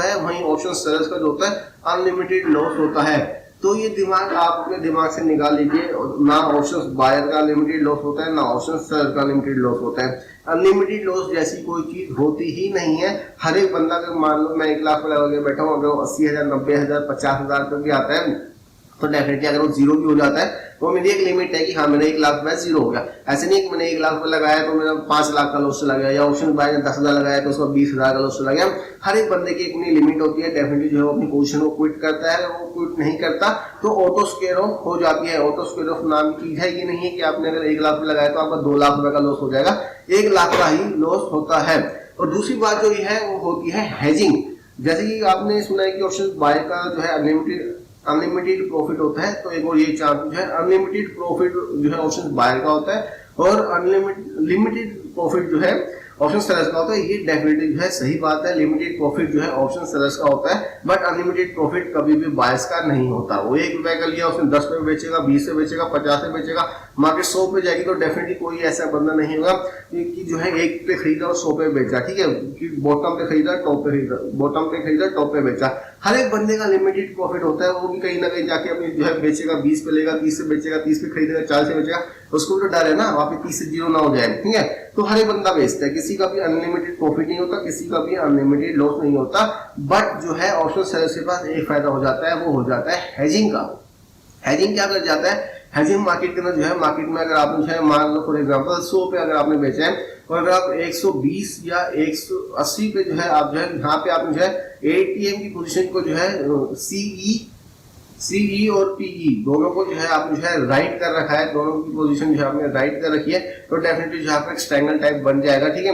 है, वहीं ऑप्शन सेलर्स का जो होता है अनलिमिटेड लॉस होता है। तो ये दिमाग आप अपने दिमाग से निकाल लीजिए, ना ऑप्शन बायर का लिमिटेड लॉस होता है ना ऑप्शन सेलर का लिमिटेड लॉस होता है। अनलिमिटेड लॉस जैसी कोई चीज होती ही नहीं है। हर एक बंदा अगर मान लो मैं 1 लाख पे लगा के बैठा हूँ, अगर 80,000 90,000 50,000 तक भी आता है तो डेफिनेटली अगर वो जीरो भी हो जाता है तो मेरी एक लिमिट है कि हाँ मैंने 1 लाख में जीरो हो गया। ऐसे नहीं कि मैंने 1 लाख पे लगाया तो मेरा 5 लाख का लॉस चला गया, या ऑप्शन बाय ने 10,000 लगाया तो उसका 20,000 का लॉस चला गया। हर एक बंदे की अपनी लिमिट होती है, डेफिनेटली जो है वो अपनी पोजीशन को क्विट करता है, वो क्विट नहीं करता तो ऑटो स्क्वायर ऑफ हो जाती है। ऑटो स्क्वायर ऑफ नाम की चीज है, ये नहीं है कि आपने अगर 1 लाख पे लगाया तो आपका 2 लाख रुपए का लॉस हो जाएगा, 1 लाख का ही लॉस होता है। और दूसरी बात जो है वो होती है हेजिंग। जैसे कि आपने सुना है कि ऑप्शन बाय का जो है अनलिमिटेड प्रॉफिट होता है, तो एक और ये चार्ट जो है अनलिमिटेड प्रॉफिट जो है ऑप्शन बायर का होता है और लिमिटेड प्रॉफिट जो है ऑप्शन सेलर्स का होता है। ये डेफिनेटली जो है सही बात है, लिमिटेड प्रॉफिट जो है ऑप्शन सेलर्स का होता है, बट अनलिमिटेड प्रॉफिट कभी भी बायर्स का नहीं होता। वो 1 रुपए का लिया उसने 10 पे बेचेगा, 20 से बेचेगा, 50 से बेचेगा, मार्केट 100 पे जाएगी तो डेफिनेटली कोई ऐसा बंदा नहीं होगा कि जो है 1 पे खरीदा और 100 पे बेचा, ठीक है, कि बॉटम पे खरीदा टॉप पे खरीदा, बॉटम पे खरीदा टॉप पे बेचा। हर एक बंदे का लिमिटेड प्रॉफिट होता है, वो भी कहीं ना कहीं जाके अपनी जो है बेचेगा, 20 पे लेगा, 30 से बेचेगा, 30 पे खरीदेगा, 40 से बेचेगा, उसको तो डर है ना वहां पे 30 से जीरो ना हो जाए, ठीक है। तो हर एक बंदा बेचता है, किसी का भी अनलिमिटेड प्रॉफिट नहीं होता, किसी का भी अनलिमिटेड लॉस नहीं होता। बट जो है ऑप्शन सेलर्स के पास एक फायदा हो जाता है, वो हो जाता है हेजिंग का। हेजिंग क्या कर जाता है, हेजिंग मार्केट के अंदर जो है मार्केट में अगर आपने जो है मान लो फॉर एग्जांपल 100 पे अगर आपने बेचा है और अगर आप 120 या 180 पे जो है आप जो है यहाँ पे आपने जो है एटीएम की पोजीशन को जो है सीई सीई और पीई दोनों को जो है आपने जो है राइट कर रखा है, दोनों की पोजीशन जो है आपने राइट कर रखी है, तो डेफिनेटली जो है आपका स्ट्रैंगल टाइप बन जाएगा। ठीक है,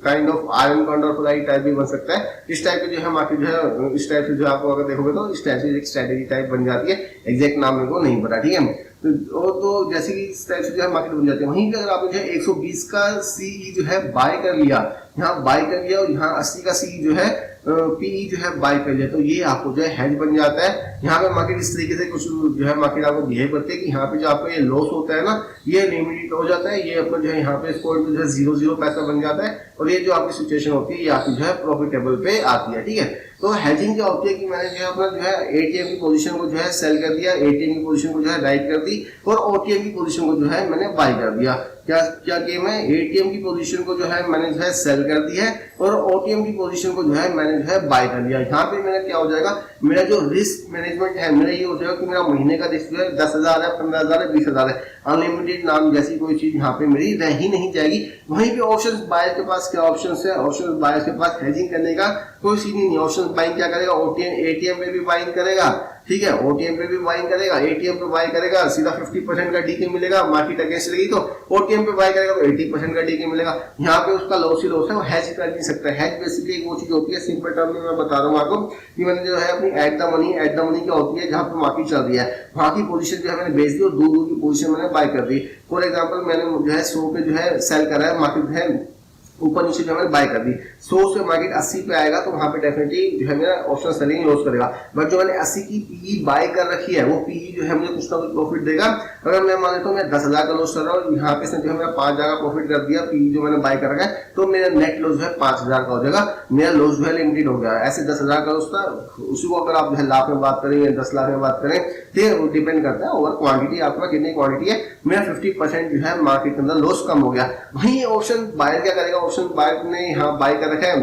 काइंड ऑफ आयरन कॉन्डोफोलाइट टाइप भी बन सकता है। इस टाइप के जो है मार्केट जो है इस टाइप से जो आपको अगर देखोगे तो इस टाइप से एक स्ट्रेटेजी टाइप बन जाती है। एग्जैक्ट नाम मेरे को नहीं पता। ठीक है, तो जैसे कि इस टाइप से जो है मार्केट बन जाती है। वहीं पे अगर आपने जो है 120 का सीई जो है बाय कर लिया, यहाँ बाय कर लिया, और यहाँ 80 का सीई जो है पीई जो है बाय कर लिया, तो ये आपको जो है हेज बन जाता है। यहाँ पे मार्केट इस तरीके से कुछ जो है मार्केट आपको बिहेव करती है कि यहाँ पे जो आपका ये लॉस होता है ना, ये लिमिटेड हो जाता है, ये अपना जो है यहाँ पे इस पॉइंट पे जो है 0-0 पैसा बन जाता है, और ये जो आपकी सिचुएशन होती है ये आपकी जो है प्रॉफिटेबल पे आती है। ठीक है, तो हेजिंग क्या होती है कि मैंने जो है अपना जो है एटीएम की पोजीशन को जो है सेल कर दिया, एटीएम की पोजीशन को जो है राइट कर दी, और ओटीएम की पोजीशन को जो है मैंने बाय कर दिया। क्या क्या गेम है, एटीएम की पोजीशन को जो है मैंने जो है सेल कर दी है, और ओटीएम की पोजीशन को जो है मैंने जो है बाय कर लिया। यहाँ पे मेरा क्या हो जाएगा, मेरा जो रिस्क मैनेजमेंट है मेरा ये हो जाएगा कि मेरा महीने का रिस्क जो है 10,000 है, 15,000 है, 20,000 है। अनलिमिटेड नाम जैसी कोई चीज यहाँ पे मेरी रह ही नहीं जाएगी। वहीं पे ऑप्शन बायर के पास क्या ऑप्शन है, ऑप्शन बायर के पास हेजिंग करने का कोई सीन नहीं है। ऑप्शन बाइंग क्या करेगा, ओटीएम एटीएम में भी बाइंग करेगा। ठीक है, ओटीएम पे भी बाइंग करेगा, एटीएम पे बाय करेगा, सीधा 50% का डीके मिलेगा। मार्केट अगेंस्ट लगी तो ओटीएम पे बाय करेगा तो 80% का डीके मिलेगा। यहाँ पे उसका लॉस ही लॉस है, वो हैज कर नहीं सकता। हैज बेसिकली एक वो चीज होती है, सिंपल टर्म में मैं बता रहा हूँ आपको, कि मैंने जो है अपनी एट द मनी क्या होती है, जहाँ पे मार्केट चल रही है वहां की पोजीशन जो है मैंने बेच दी, और दूर की पोजीशन मैंने बाय कर दी। फॉर एग्जाम्पल मैंने जो है 100 पे जो है सेल करा है, मार्केट जो है ऊपर नीचे जो है बाय कर दी, 100 से मार्केट 80 पे आएगा, तो वहां पे डेफिनेटली जो है मेरा ऑप्शन सेलिंग लॉस करेगा। बट जो मैंने 80 की पीई बाय कर रखी है, वो पीई जो है मुझे कुछ ना कुछ प्रॉफिट देगा। अगर मैं मान लेता हूँ मैं 10,000 का लॉस कर रहा हूँ, यहाँ पे से जो है मेरा 5,000 का प्रॉफिट कर दिया, पीई जो मैंने बाय कर रखा है, तो मेरा नेट लॉस जो है 5,000 का हो जाएगा। मेरा लॉस जो है लिमिटेड हो गया। ऐसे 10,000 का लॉस था, उसी को अगर आप जो है लाख में बात करें या 10 लाख में बात करें, ठीक है, वो डिपेंड करता है ओवर क्वांटिटी, आपका कितनी क्वांटिटी है। मेरा 50% जो है मार्केट के अंदर लॉस कम हो गया। वहीं ऑप्शन बायर क्या करेगा, ऑप्शन बायर ने यहाँ बाय कर रखा है,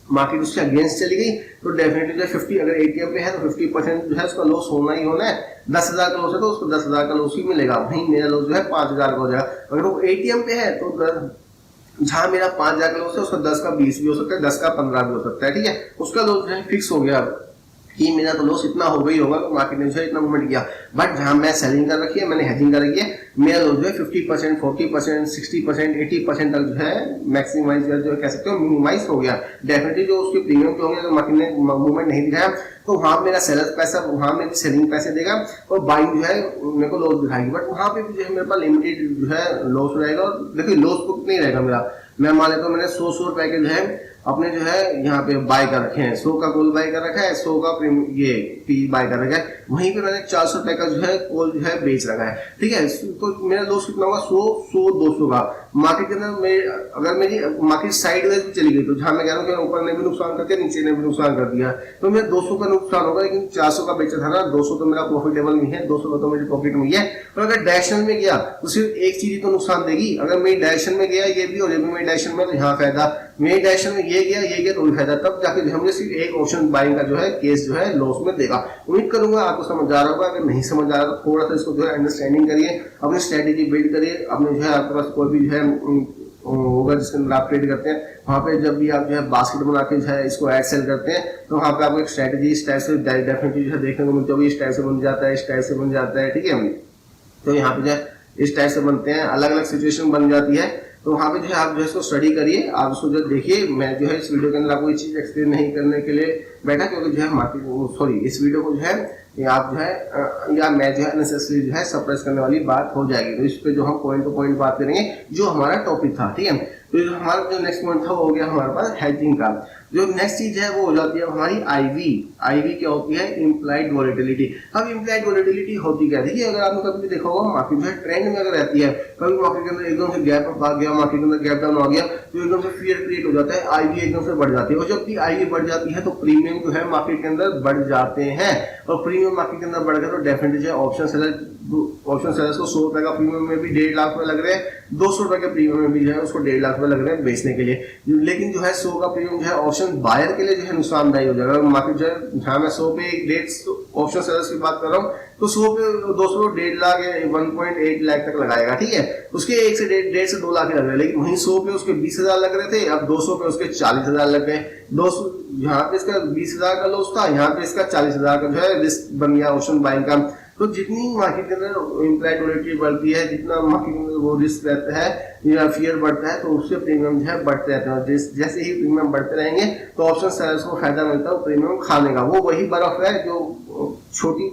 मार्केट उसके अगेंस्ट चली गई, तो डेफिनेटली जो 50 अगर एटीएम पे है तो 50% जो है उसका लॉस होना ही होना है। 10,000 का लॉस है तो उसको 10,000 का लॉस ही मिलेगा। वहीं मेरा लॉस जो है 5,000 का हो जाएगा। अगर वो एटीएम पे है तो जहां मेरा 5,000 का लॉस है उसका 10 का 20 भी हो सकता है, 10 का 15 भी हो सकता है। ठीक है, उसका लॉस जो है फिक्स हो गया कि मेरा तो लॉस इतना हो गई होगा, तो मार्केट ने जो है इतना मूवमेंट किया। बट जहां मैं सेलिंग कर रखी है, मैंने हेजिंग कर रखी है, मेरा लॉस जो है 50%, 40%, 60%, 80% तक जो है मैक्सिमाइज जो है कह सकते हो मिनिमाइज हो गया। डेफिनेटली जो उसके प्रीमियम जो होंगे, अगर मार्केट ने मूवमेंट नहीं दिखाया तो वहां मेरा सेलर पैसा, वहां मेरी सेलिंग पैसे देगा, और बाइंग जो है मेरे को लॉस दिखाएगी। बट वहां पे भी जो है मेरे पास लिमिटेड जो है लॉस रहेगा। और देखिए लॉस तो नहीं रहेगा मेरा, मैं मान लेता हूँ मैंने 100 रुपए के जो है अपने जो है यहाँ पे बाय कर रखे हैं, 100 का कॉल बाय कर रखा है, 100 का ये पी बाय कर रखा है। वहीं पे मैंने 400 रुपए का जो है कॉल जो है बेच रखा है। ठीक है, तो मेरा लॉस कितना होगा, 100, 200 का। मार्केट के अंदर अगर मेरी मार्केट साइडवेज भी चली गई, तो जहां मैं कह रहा हूँ ऊपर ने भी नुकसान कर दिया, नीचे ने भी नुकसान कर दिया, तो मेरा 200 का नुकसान होगा। लेकिन 400 का बेचा था ना, 200 तो मेरा प्रॉफिटेबल नहीं है, 200 का तो मेरी प्रॉफिट में है। और अगर डायरेक्शन में गया तो सिर्फ एक चीज ही तो नुकसान देगी। अगर मेरी डायरेक्शन में गया ये भी, और ये भी मेरी डायरेक्शन में, तो यहाँ फायदा, मेरी डायरेक्शन में ये गया तो फायदा, तब जाके हमने सिर्फ एक ऑप्शन बाइंग का जो है केस जो है लॉस में देगा। उम्मीद करूंगा आपको समझ आ रहा होगा। अगर नहीं समझ आ रहा तो थोड़ा सा इसको जो है अंडरस्टैंडिंग करिए, अपनी स्ट्रेटेजी बिल्ड करिए। अपने जो है आपके पास कोई भी जो है होगा जिसके अंदर आप ट्रेड करते हैं, वहां पे जब भी आप जो है बास्केट बना के जो है इसको ऐड सेल करते हैं, तो वहां पे आपको एक स्ट्रेटेजी इस टाइप से डेफिनेटली जो है देखने को मिलती है। इस टाइप से बन जाता है, इस टाइप से बन जाता है। ठीक है, तो यहाँ पे जो है इस टाइप से बनते हैं, अलग अलग सिचुएशन बन जाती है। तो वहाँ पे जो है आप जो है इसको स्टडी करिए, आप इसको जो देखिए। मैं जो है इस वीडियो के अंदर आपको ये चीज एक्सप्लेन नहीं करने के लिए बैठा, क्योंकि जो है मार्केट सॉरी इस वीडियो को जो है आप जो है या मैं जो है अननेसेसरी जो है सरप्राइज करने वाली बात हो जाएगी। तो इस पे जो हम पॉइंट टू पॉइंट बात करेंगे जो हमारा टॉपिक था। ठीक है, तो हमारा जो नेक्स्ट पॉइंट था वो हो गया हमारे पास हेजिंग का। जो नेक्स्ट चीज है वो हो जाती है हमारी आईवी क्या होती है, इम्प्लाइड वॉलेटिलिटी। अब इम्प्लाइड वॉलेटिलिटी होती क्या है, देखिए अगर आपने कभी देखा होगा मार्केट जो है ट्रेंड में अगर रहती है, कभी मार्केट के अंदर एकदम से गैप अप आ गया, मार्केट के अंदर गैप डाउन आ गया, तो एकदम से फियर क्रिएट हो जाता है, आईवी एकदम से बढ़ जाती है। और जब भी आईवी बढ़ जाती है तो प्रीमियम जो है मार्केट के अंदर बढ़ जाते हैं, और प्रीमियम मार्केट के अंदर बढ़ गए तो डेफिनेटली जो है ऑप्शन सेलर्स को 100 रुपए का प्रीमियम में भी 1.5 लाख रुपए लग रहे हैं, 200 रुपए के प्रीमियम में भी जो है उसको 1.5 लाख रुपए लग रहे हैं बेचने के लिए। लेकिन जो है 100 का प्रीमियम जो है ऑप्शन बायर के लिए जो है नुकसानदायी हो जाएगा। मार्केट जो है जहां मैं 100 पे 1.5 ऑप्शन सेलर्स की बात कर रहा हूँ, तो 100 पे 200 1.5 लाख या 1.8 लाख तक लगाएगा। ठीक है, उसके 1 से 1.5 से 2 लाख लग रहे हैं। लेकिन वहीं 100 पे उसके 20,000 लग रहे थे, अब 200 पे उसके 40,000 लग गए। यहाँ पे इसका 20,000 का लॉस था, यहाँ पे इसका 40,000 का जो है रिस्क बन गया ऑप्शन बाइंग का। तो जितनी मार्केट के अंदर इम्प्लाइड वोलेटिलिटी बढ़ती है, जितना मार्केट के अंदर वो रिस्क रहता है या फियर बढ़ता है, तो उससे प्रीमियम जो है बढ़ते रहते हैं। जैसे ही प्रीमियम बढ़ते रहेंगे तो ऑप्शन सेलर्स को फायदा मिलता है प्रीमियम खाने का। वो वही बर्फ है जो छोटी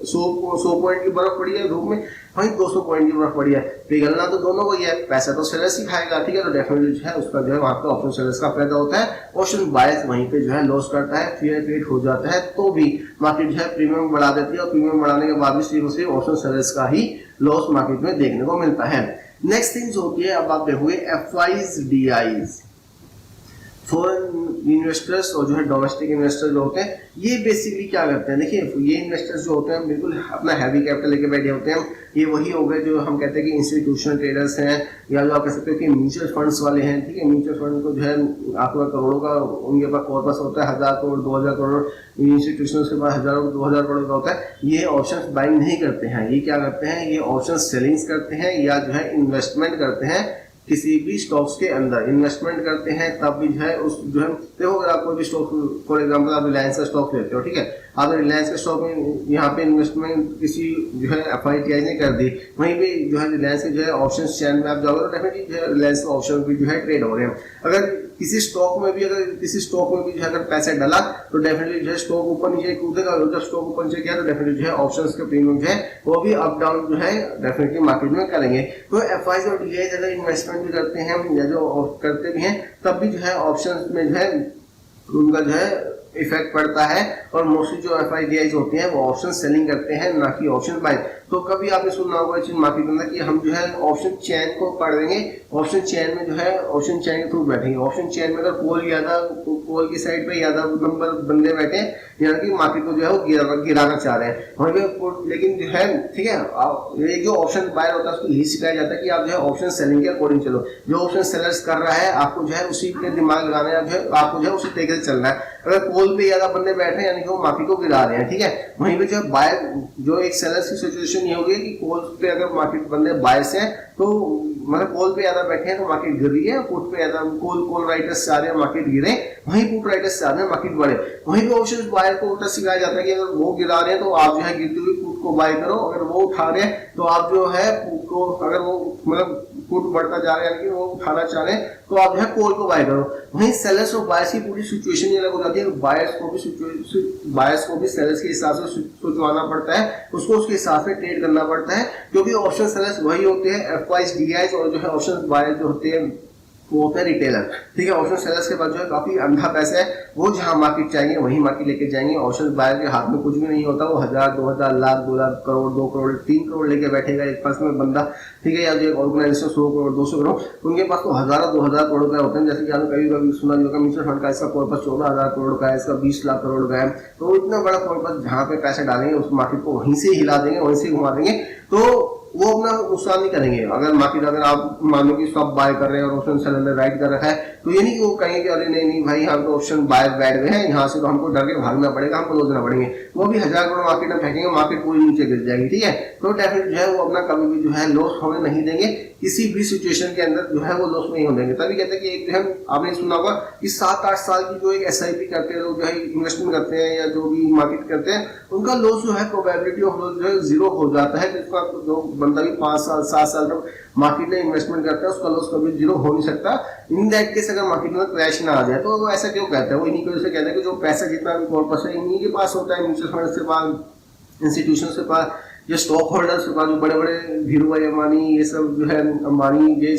100 पॉइंट की बर्फ पड़ी है धूप में, वहीं 200 पॉइंट की बर्फ पड़ी है, पिघलना तो दोनों को ही है, पैसा तो सेलर्स ही खाएगा, ठीक है। तो डेफिनेटली जो है उसका जो है वहां पे ऑप्शन सेलर्स का फायदा होता है, ऑप्शन बायर्स वहीं पे जो है लॉस करता है, फियर क्रिएट हो जाता है, तो भी मार्केट जो है प्रीमियम बढ़ा देती है और प्रीमियम बढ़ाने के बाद भी सिर्फ ऑप्शन सेलर्स का ही लॉस मार्केट में देखने को मिलता है। नेक्स्ट थिंग्स होती है, अब आप देखोगे एफआईज डीआईज, फॉरेन इन्वेस्टर्स और जो है डोमेस्टिक इन्वेस्टर्स जो होते हैं, ये बेसिकली क्या करते हैं, देखिए ये इन्वेस्टर्स जो होते हैं बिल्कुल अपना हैवी कैपिटल लेके बैठे होते हैं। ये वही हो गए जो हम कहते हैं कि इंस्टीट्यूशनल ट्रेडर्स हैं, या जो आप कह सकते हो कि म्यूचुअल फंड्स वाले हैं, ठीक है। म्यूचुअल फंड को जो है आपका करोड़ों का उनके पास कॉर्पस होता है, 1000 करोड़ 2000 करोड़, इंस्टीट्यूशनल के पास हजारों 2000 करोड़ का होता है। ये ऑप्शन बाइंग नहीं करते हैं, ये क्या करते हैं, ये ऑप्शन सेलिंग्स करते हैं या जो है इन्वेस्टमेंट करते हैं किसी भी स्टॉक्स के अंदर इन्वेस्टमेंट करते हैं। तब भी जो है उस जो है देखो, अगर आप कोई भी स्टॉक, फॉर एग्जांपल आप रिलायंस का स्टॉक लेते हो, ठीक है, आप रिलायंस के स्टॉक में यहाँ पे इन्वेस्टमेंट किसी जो है एफआईटीआई ने कर दी, वहीं पे जो है रिलायंस के जो है ऑप्शन चैन में आप जाओगे तो डेफिनेटली जो है रिलायंस ऑप्शन भी जो है ट्रेड हो रहे हैं। अगर किसी स्टॉक में भी जो है अगर पैसा डाला तो डेफिनेटली जो है स्टॉक ऊपर नीचे कूदेगा, जब स्टॉक ऊपर नीचे गया तो डेफिनेटली जो है ऑप्शंस के प्रीमियम जो है वो भी अप डाउन जो है डेफिनेटली मार्केट में करेंगे। तो एफआईज और डीआईज अगर इन्वेस्टमेंट भी करते हैं या जो करते भी हैं, तब भी जो है ऑप्शंस में जो है उनका जो है इफेक्ट पड़ता है। और मोस्टली जो एफआईडीआईज होते हैं वो ऑप्शन सेलिंग करते हैं, ना कि ऑप्शन बाइंग। तो कभी आपने सुना होगा इस मार्केट के अंदर कि हम जो है ऑप्शन चैन को पढ़ देंगे, ऑप्शन चैन में जो है ऑप्शन चैन के थ्रू बैठेंगे। ऑप्शन चैन में अगर पोल की साइड पे ज्यादा नंबर बंदे बैठे हैं, यानी कि मार्केट को जो है वो गिराना चाह रहे हैं वहीं पे, लेकिन जो है ठीक है, ये जो ऑप्शन बायर होता है उसको यही सिखाया जाता है कि आप जो है ऑप्शन सेलिंग के अकॉर्डिंग चलो। जो ऑप्शन सेलर्स कर रहा है आपको जो है उसी पे दिमाग लगाना है, जो है आपको जो है उसी तरीके से चलना है। अगर पोल पे ज्यादा बंदे बैठे हैं यानी कि वो मार्केट को गिरा रहे हैं, ठीक है। वहीं पे जो है बायर जो एक सेलर्स की सिचुएशन ये होगी कि पोल पे अगर मार्केट बंदे बायर्स हैं तो मतलब पोल पे ज्यादा बैठे हैं तो मार्केट गिर रही है, पुट पे ज्यादा कॉल राइटर्स चाह रहे हैं मार्केट गिरे, वहीं पुट राइटर्स चाह रहे हैं मार्केट बढ़े। वहीं पे ऑप्शन बायर को उल्टा सिखाया जाता है कि अगर वो गिरा रहे हैं तो आप जो है गिरती हुई पुट को बाय करो, अगर वो उठा रहे हैं तो आप जो है पुट को, अगर वो मतलब पुट बढ़ता जा रहा है यानी कि वो उठाना चाह रहे हैं तो आप जो है कॉल को बाय करो। वहीं सेलर्स और बायर्स की पूरी सिचुएशन ये अलग हो जाती है। बायर्स को भी सेलर्स के हिसाब से सोचवाना पड़ता है, उसको उसके हिसाब से ट्रेड करना पड़ता है, क्योंकि ऑप्शन सेलर्स वही होते हैं एफआईज डीआईज, और जो है ऑप्शन बायर्स जो होते हैं वो होता है रिटेलर, ठीक है। ऑप्शन सेलर्स के पास जो है काफी अंधा पैसा है, वो जहां मार्केट चाहेंगे वहीं मार्केट लेके जाएंगे। ऑप्शन बायर के हाथ में कुछ भी नहीं होता, वो 1000 2000 लाख 2 लाख करोड़ 2 करोड़ 3 करोड़ लेके बैठेगा एक पर्सनल बंदा, ठीक है, या जो एक ऑर्गेनाइजेशन 100 करोड़ 200 करोड़, उनके पास तो हजारों 2000 करोड़ रुपए होते हैं। जैसे कि आपने कभी सुना होगा म्यूचुअल फंड का इसका कॉर्पस 14000 करोड़ का है, इसका 20 लाख करोड़ का है। तो इतना बड़ा कॉर्पस जहां पे पैसा डालेंगे उस मार्केट को वहीं से हिला देंगे, वहीं से घुमा देंगे, तो वो अपना नुकसान नहीं करेंगे। अगर मार्केट, अगर आप मान लो कि सब बाय कर रहे हैं और ऑप्शन सेलर ने राइट कर रखा है, तो ये नहीं कि वो कहेंगे कि अरे नहीं भाई हम तो ऑप्शन बाय बैठ गए हैं, यहाँ से तो हमको डर के भागना पड़ेगा, हमको लॉस देना पड़ेंगे। वो भी 1000 करोड़ मार्केट में फेंकेंगे, मार्केट पूरी नीचे गिर जाएगी, ठीक है। तो डेफिनेट जो है वो अपना कभी भी जो है लॉस होने नहीं देंगे, किसी भी सिचुएशन के अंदर जो है वो लॉस नहीं होने देंगे। तभी कहते हैं कि एक जो है आपने सुना होगा कि 7-8 साल की जो एक एसआईपी करते हैं लोग, जो है इन्वेस्टमेंट करते हैं या जो भी मार्केट करते हैं, उनका लॉस जो है प्रोबेबिलिटी ऑफ लॉस जो है 0 हो जाता है। जिसका जो बंदा भी 5 साल 7 साल तक मार्केट में इन्वेस्टमेंट करता है उसका लॉस कभी 0 हो नहीं सकता। इन दैट केस अगर मार्केट में क्रैश ना आ जाए तो वो ऐसा क्यों कहता है, वो इन्हीं की वजह से कहता है कि जो पैसा जितना भी कॉर्पस है इन्हीं के पास होता है, म्यूचुअल फंड के पास, इंस्टीट्यूशन के पास, जो स्टॉक होल्डर्स के पास, जो बड़े बड़े धीरू भाई अंबानी ये सब जो है, अंबानी ये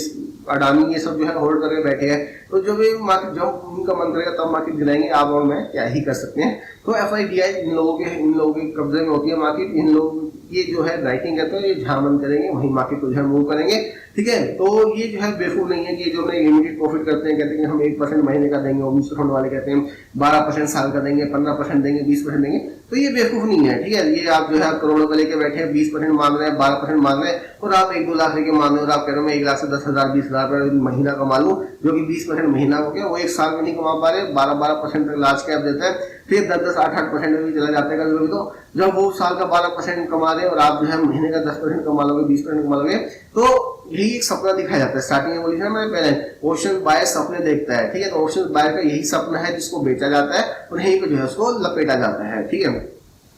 अडानी ये सब जो है होल्ड करके बैठे हैं। तो जब ये मार्केट, जब उनका मन करेगा तब मार्केट गिराएंगे, आप और मैं क्या ही कर सकते हैं। तो एफआईडीआई इन लोगों के कब्जे में होती है मार्केट। इन लोग ये जो है राइटिंग करते हैं, ये जहां मन करेंगे वहीं मार्केट को जो है मूव करेंगे, ठीक है। तो ये जो है बेवकूफ नहीं है कि जो अपने लिमिटेड प्रॉफिट करते हैं, कहते हैं कि हम 1% महीने का देंगे, और म्यूचुअल फंड वाले कहते हैं 12% साल का देंगे, 15% देंगे, 20% देंगे। तो ये बेवकूफ नहीं है, ठीक है। ये आप जो है करोड़ों का लेके बैठे हैं, 20% मांग रहे हैं, 12% मांग रहे हैं, और आप 1-2 लाख लेके मांग रहे हो और आप कह रहे हो मैं 1 लाख से 10,000 20,000 महीना कमा लूं, जो कि 20% महीना हो गया, वो एक साल में नहीं कमा पा रहे। 12% तक लार्ज कैप देता है, फिर 10-10 8-8% में भी चला जाता है कभी। तो जब वो साल का 12% कमा रहे और आप जो है महीने का 10% कमा लोगे, 20% कमा लोगे, तो यही एक सपना दिखाया जाता है। स्टार्टिंग में बोली था मैंने पहले, ऑप्शन बायर सपने देखता है, ठीक है। तो ऑप्शन बायर का यही सपना है जिसको बेचा जाता है और यहीं पे जो है उसको लपेटा जाता है, ठीक है।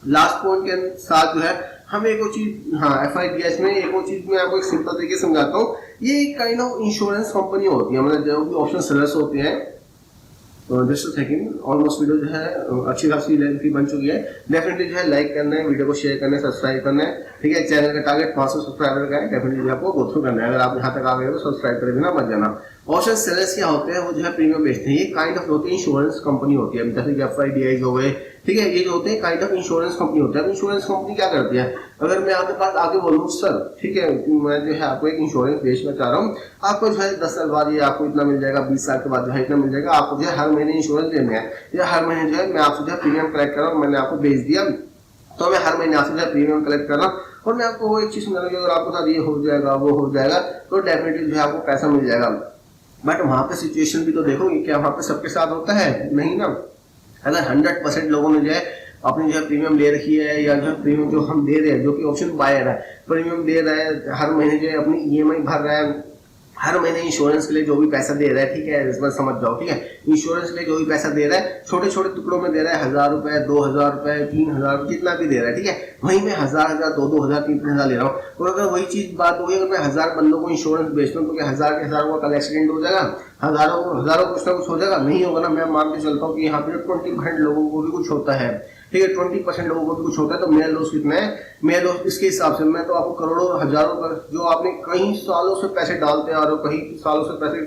लास्ट पॉइंट के साथ जो है हम एक और चीज, हाँ FIDS में एक और चीज मैं आपको एक सिंपल तरीके से समझाता हूँ। ये एक काइंड ऑफ इंश्योरेंस कंपनी होती है, मतलब जो भी ऑप्शन सेलर्स होते हैं। तो जस्ट सेकंड, ऑलमोस्ट वीडियो जो है अच्छी खासी लेंथ की बन चुकी है। डेफिनेटली जो है लाइक करना है, वीडियो को शेयर करना है, सब्सक्राइब करना है, ठीक है। चैनल का टारगेट 500 सब्सक्राइबर का है, डेफिनेटली जो आपको गो थ्रू करना है। अगर आप यहाँ तक आ गए तो सब्सक्राइब करे बिना मत जाना। ऑप्शन सेलर्स क्या होते हैं, वो जो है प्रीमियम बेचते हैं। ये काइंड ऑफ होती है इंश्योरेंस कंपनी होती है, जैसे कि FIDS हो गए, ठीक है। ये जो होते हैं काइंड ऑफ इंश्योरेंस कंपनी होता है। इंश्योरेंस कंपनी क्या करती है, अगर मैं आपके पास आके बोलूँ सर ठीक है मैं जो है आपको एक इंश्योरेंस बेचना चाह रहा हूँ, आपको जो है 10 साल बाद ये आपको इतना मिल जाएगा, 20 साल के बाद जो है इतना मिल जाएगा, आपको जो है हर महीने इंश्योरेंस देना है, या हर महीने जो है मैं आपसे जो है प्रीमियम कलेक्ट कर रहा हूँ, मैंने आपको बेच दिया तो मैं हर महीने आपसे जो है प्रीमियम कलेक्ट कर रहा हूँ। और मैं आपको वो एक चीज समझा, अगर आपको साथ ये हो जाएगा वो हो जाएगा तो डेफिनेटली जो है आपको पैसा मिल जाएगा। बट वहां पे सिचुएशन भी तो देखो, क्या वहां पे सबके साथ होता है? नहीं ना। अगर 100% लोगों ने जो है अपनी जो है प्रीमियम ले रखी है, या जो है प्रीमियम जो हम दे रहे हैं, जो कि ऑप्शन बायर है, प्रीमियम दे रहा है, हर महीने जो है अपनी EMI भर रहा है, हर महीने इंश्योरेंस के लिए जो भी पैसा दे रहा है, ठीक है, इस बार समझ जाओ, ठीक है। इंश्योरेंस के लिए जो भी पैसा दे रहा है छोटे छोटे टुकड़ों में दे रहा है, 1000 रुपए, 2000 रुपए, 3000, जितना भी दे रहा है, ठीक है। वहीं मैं 1000, 2,000, 3,000 ले रहा हूँ। और अगर वही चीज बात होगी, अगर मैं 1000 बंदों को इंश्योरेंस बेचता हूँ तो क्या 1000 के 1000 का कल एक्सीडेंट हो जाएगा? हजारों कुछ ना कुछ हो जाएगा? नहीं होगा ना। मैं मान के चलता हूँ कि यहाँ पे 20% लोगों को भी कुछ होता है, ठीक है, 20% लोगों को भी कुछ होता है। तो मेरा लॉस कितना है? मेरा लॉस इसके हिसाब से मैं तो आपको करोड़ों हजारों का, जो आपने कई सालों से पैसे डालते आ रहे हो, कई सालों से पैसे,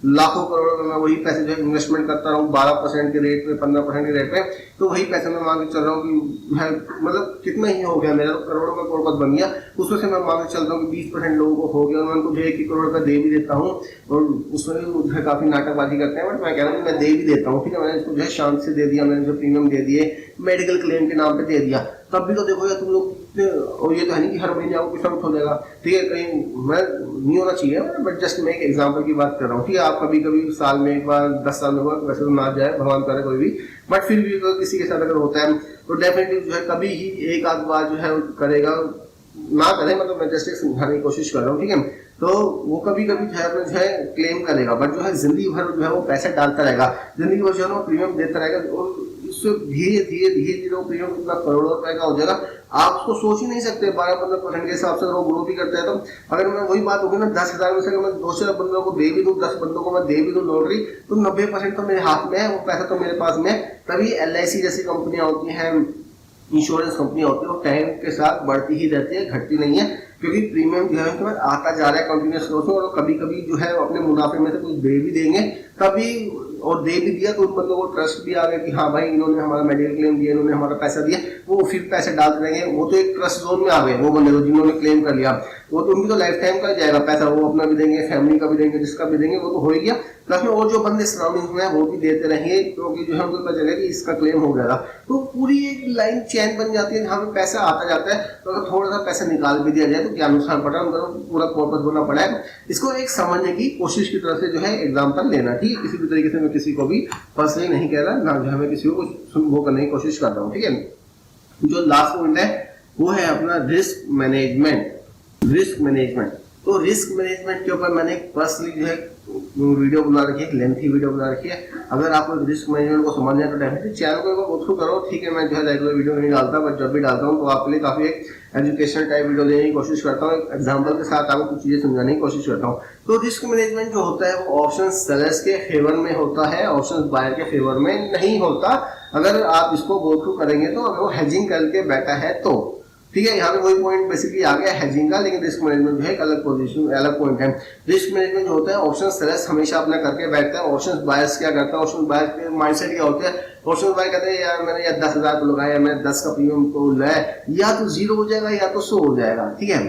लाखों करोड़ों में मैं वही पैसे जो है इन्वेस्टमेंट करता रहा हूँ 12% के रेट पे, 15% के रेट पे, तो वही पैसे मैं मांग के चल रहा हूँ कि है, मतलब कितना ही हो गया मेरा, तो करोड़ों में करोड़पति बन गया। उसमें से मैं मांग के चलता हूँ कि 20% लोगों को हो गया, और मैं उनको जो 1 करोड़ का दे भी देता हूँ, और उसमें जो है काफी नाटकबाजी करते हैं। बट मैं कह रहा हूँ मैं दे भी देता हूँ, ठीक है। मैंने इसको जो है शांति से दे दिया, मैंने जो प्रीमियम दे दिए, मेडिकल क्लेम के नाम पे दे दिया, तब भी तो देखो यार तुम लोग, और ये तो है नहीं कि हर महीने आपको कुछ ना कुछ हो जाएगा, ठीक है। कहीं मैं नहीं होना चाहिए, बट जस्ट मैं एक एग्जांपल की बात कर रहा हूँ, ठीक है। आप कभी कभी साल में एक बार, 10 साल में एक बार, वैसे तो ना जाए, भगवान करे कोई भी, बट फिर भी तो किसी के साथ अगर होता है तो डेफिनेटली जो है कभी ही एक आध बार जो है करेगा, ना करे, मतलब मैं जस्ट समझाने की कोशिश कर रहा हूँ, ठीक है। तो वो कभी कभी जो है अपने जो है क्लेम करेगा, बट जो है जिंदगी भर जो है वो पैसा डालता रहेगा, जिंदगी भर जो है वो प्रीमियम देता रहेगा, और उससे धीरे धीरे वो प्रीमियम कितना करोड़ों रुपए का हो जाएगा, आप उसको सोच ही नहीं सकते। 12-15% के हिसाब से अगर वो ग्रो भी करता है, तो अगर मैं वही बात होगी ना, 10,000 में से अगर मैं 200 बंदों को दे भी दूं, 10 बंदों को मैं दे भी दूं लॉटरी, तो 90% तो मेरे हाथ में है, वो पैसा तो मेरे पास में है। तभी LIC जैसी कंपनियां होती हैं, इंश्योरेंस कंपनी होती है, वो टाइम के साथ बढ़ती ही रहती है, घटती नहीं है, क्योंकि प्रीमियम जो है उसके बाद आता जा रहा है कंटिन्यूस ग्रोथ में। और कभी कभी जो है अपने मुनाफे में से कुछ दे भी देंगे, तभी, और दे भी दिया तो उन बंदों को ट्रस्ट भी आ गया कि हाँ भाई इन्होंने हमारा मेडिकल क्लेम दिया, इन्होंने हमारा पैसा दिया, वो फिर पैसे डालते रहेंगे। वो तो एक ट्रस्ट जोन में आ गए वो बंदे तो, जिन्होंने क्लेम कर लिया, वो तो उनकी तो लाइफ टाइम का जाएगा पैसा, वो अपना भी देंगे, फैमिली का भी देंगे, जिसका भी देंगे, वो तो हो ही गया। प्लस में और जो बंदे सराउंडिंग में है वो भी देते रहेंगे, क्योंकि जो है उनको पता चलेगा कि इसका क्लेम हो जाएगा। तो पूरी एक लाइन चैन बन जाती है जहाँ पे पैसा आता जाता है। तो अगर थोड़ा सा पैसा निकाल भी दिया जाए तो क्या नुकसान पड़ रहा है, उनको पूरा कॉर्पस होना पड़ा है। इसको एक समझने की कोशिश की तरफ से जो है एग्जाम्पल लेना, ठीक है। किसी भी तरीके से मैं किसी को भी पर्सनली नहीं कह रहा, ना जो है मैं किसी को कुछ वो करने की कोशिश कर रहा हूँ, ठीक है। जो लास्ट पॉइंट है वो है अपना रिस्क मैनेजमेंट। रिस्क मैनेजमेंट, तो रिस्क मैनेजमेंट के ऊपर मैंने पर्सनली जो है वीडियो बना रखी है, लेंथी वीडियो बना रखी है। अगर आपको रिस्क मैनेजमेंट को समझना है तो डेफिनेटली चैनल को एक बार गो थ्रू करो, ठीक है। मैं जो है रेगुलर वीडियो नहीं डालता, बट जब भी डालता हूँ तो आपके लिए काफी एक एजुकेशनल टाइप वीडियो देने की कोशिश करता हूँ, एग्जाम्पल के साथ आपको कुछ चीजें समझाने की कोशिश करता हूँ। तो रिस्क मैनेजमेंट जो होता है वो ऑप्शन सेलर्स के फेवर में होता है, ऑप्शन बायर के फेवर में नहीं होता। अगर आप इसको गो थ्रू करेंगे तो, अगर वो हेजिंग करके बैठा है तो, ठीक है। यहाँ पे वही पॉइंट बेसिकली आ गया हेजिंग का, लेकिन रिस्क मैनेजमेंट जो है एक अलग पोजीशन, अलग पॉइंट है। रिस्क मैनेजमेंट जो होता है ऑप्शन सेलर्स हमेशा अपना करके बैठता है, ऑप्शन बायर्स क्या करता है, ऑप्शन बायर्स के माइंडसेट क्या होता है, ऑप्शन बायर कहते हैं यार मैंने यार 10,000 को लगाया, मैं 10 का प्रीमियम को लाया, या तो 0 हो जाएगा या तो 100 हो जाएगा, ठीक है।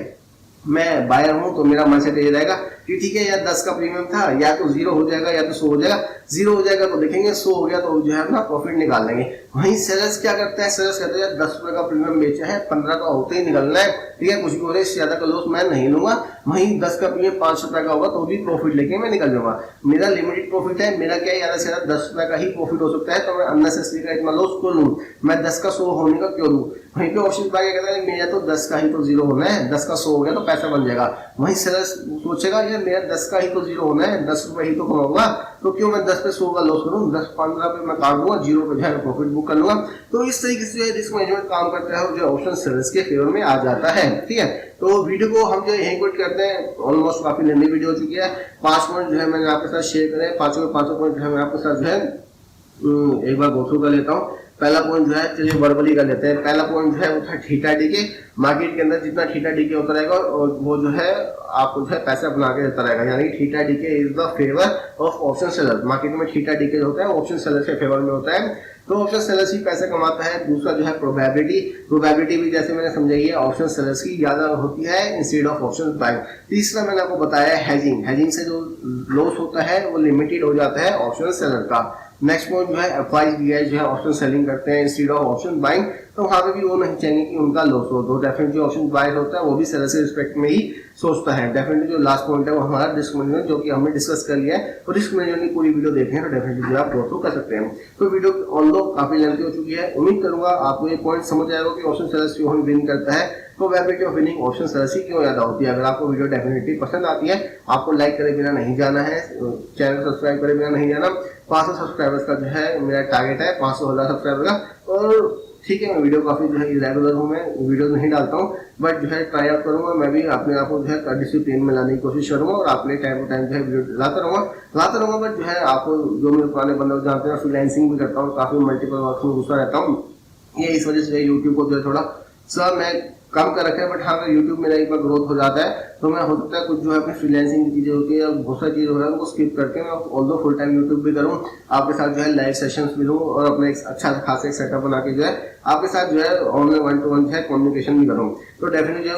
मैं बायर हूँ तो मेरा माइंडसेट ये रहेगा कि ठीक है यार 10 का प्रीमियम था, या तो 0 हो जाएगा या तो 100 हो जाएगा। 0 हो जाएगा तो देखेंगे, 100 हो गया तो जो है ना प्रॉफिट निकाल लेंगे। वहीं सेलर्स क्या करता है, सेलर्स कहते हैं 10 रुपए का प्रीमियम बेचा है, 15 का होते ही निकलना है, ठीक है, कुछ भी हो रहा है, इससे ज्यादा का लॉस मैं नहीं लूंगा। वहीं 10 का प्रीमियम 5 रुपए का होगा तो भी प्रॉफिट लेके मैं निकल जाऊंगा। मेरा लिमिटेड प्रॉफिट है, मेरा क्या है ज्यादा से ज्यादा 10 रुपए का ही प्रॉफिट हो सकता है, तो मैं अननेसेसरी का इतना लॉस क्यों लूं, मैं 10 का 100 होने का क्यों लूं। वहीं पे ऑप्शन बाय कहता है मेरा तो 10 का ही तो 0 होना है, 10 का 100 हो गया तो पैसा बन जाएगा। वहीं सेलर्स सोचेगा यार मेरा 10 का ही तो 0 होना है, 10 रुपए ही तो कमाऊंगा, तो क्यों मैं 10 पे 100 का लॉस करूं, 10-15 पे मैं काट दूंगा, 0 पे जो है प्रॉफिट बुक कर लूंगा। तो इस तरीके से जो है रिस्क मैनेजमेंट काम करता है और जो ऑप्शन सेलर्स के फेवर में आ जाता है, ठीक है। तो वीडियो को हम जो यहीं क्विट करते हैं, ऑलमोस्ट काफी लंबी वीडियो हो चुकी है। 5 पॉइंट जो है मैंने आपके साथ शेयर करे, पांचों पॉइंट जो है मैं आपके साथ जो है एक बार गो थ्रू कर लेता हूँ। पहला पॉइंट जो है चलिए वर्बली कर लेते हैं। पहला पॉइंट जो है वो था थीटा डीके। मार्केट के अंदर जितना थीटा डीके होता रहेगा और वो जो है आपको जो है पैसा बना के देता रहेगा, यानी theta DK is the favour of option seller. Market में थीटा डीके होता है ऑप्शन सेलर के फेवर में होता है, तो ऑप्शन सेलर्स ही पैसा कमाता है। दूसरा जो है प्रोबेबिलिटी भी जैसे मैंने समझाई है ऑप्शन सेलर्स की ज्यादा होती है इंस्टेड ऑफ ऑप्शन बाइंग। तीसरा मैंने आपको बताया हैजिंग से जो लॉस होता है वो लिमिटेड हो जाता है ऑप्शन सेलर का। नेक्स्ट पॉइंट जो है FIBI जो है ऑप्शन सेलिंग करते हैं इंस्टेड ऑफ ऑप्शन बाइंग, तो वहां पे भी वो नहीं चाहेंगे कि उनका लॉस हो, तो डेफिनेटली ऑप्शन बाय होता है वो भी सेलर से रिस्पेक्ट में ही सोचता है। डेफिनेटली जो लास्ट पॉइंट है वो हमारा रिस्क मैनेजमेंट, जो कि हमने डिस्कस कर लिया है, और रिस्क मैनेजमेंट की पूरी वीडियो देखें तो डेफिनेटली जो आप गो थ्रू कर सकते हैं। तो वीडियो ऑन लो काफी लेंथी हो चुकी है, उम्मीद करूंगा आपको ये पॉइंट समझ आएगा कि ऑप्शन सेलर्स क्यों विन करता है, probability of winning option sellers ही क्यों ज्यादा होती है। अगर आपको वीडियो डेफिनेटली पसंद आती है, आपको लाइक करे बिना नहीं जाना है, चैनल सब्सक्राइब करे बिना नहीं जाना। 500 सब्सक्राइबर्स का जो है मेरा टारगेट है, 500,000 सब्सक्राइबर का। और ठीक है, मैं वीडियो काफी जो है इरेगुलर हूँ, मैं वीडियो नहीं डालता हूँ, बट जो है ट्राई आउट करूंगा, मैं भी अपने आप को जो है डिसिप्लिन में लाने की कोशिश करूंगा और अपने टाइम टू टाइम जो है वीडियो लाता रहूंगा। बट जो है आपको जो मेरे पुराने बंदे जानते हैं, फ्रीलांसिंग भी करता हूँ, काफी मल्टीपल वर्क में घुसा रहता हूँ, ये इस वजह से यूट्यूब को जो है थोड़ा सा मैं कम कर रखा है। बट हाँ, अगर यूट्यूब मेरा एक बार ग्रोथ हो जाता है तो मैं हो सकता है कुछ जो है अपनी फ्रीलांसिंग की चीजें होती है या बहुत सारी चीजें हो रहा है उनको स्किप करके मैं ऑल्दो फुल टाइम यूट्यूब भी करूँ, आपके साथ जो है लाइव सेशंस भी लूँ और अपना एक अच्छा खासा एक सेटअप बना के जो है आपके साथ जो है ऑनलाइन 1-to-1 जो है कम्युनिकेशन भी करूँ। तो डेफिनेटली जो है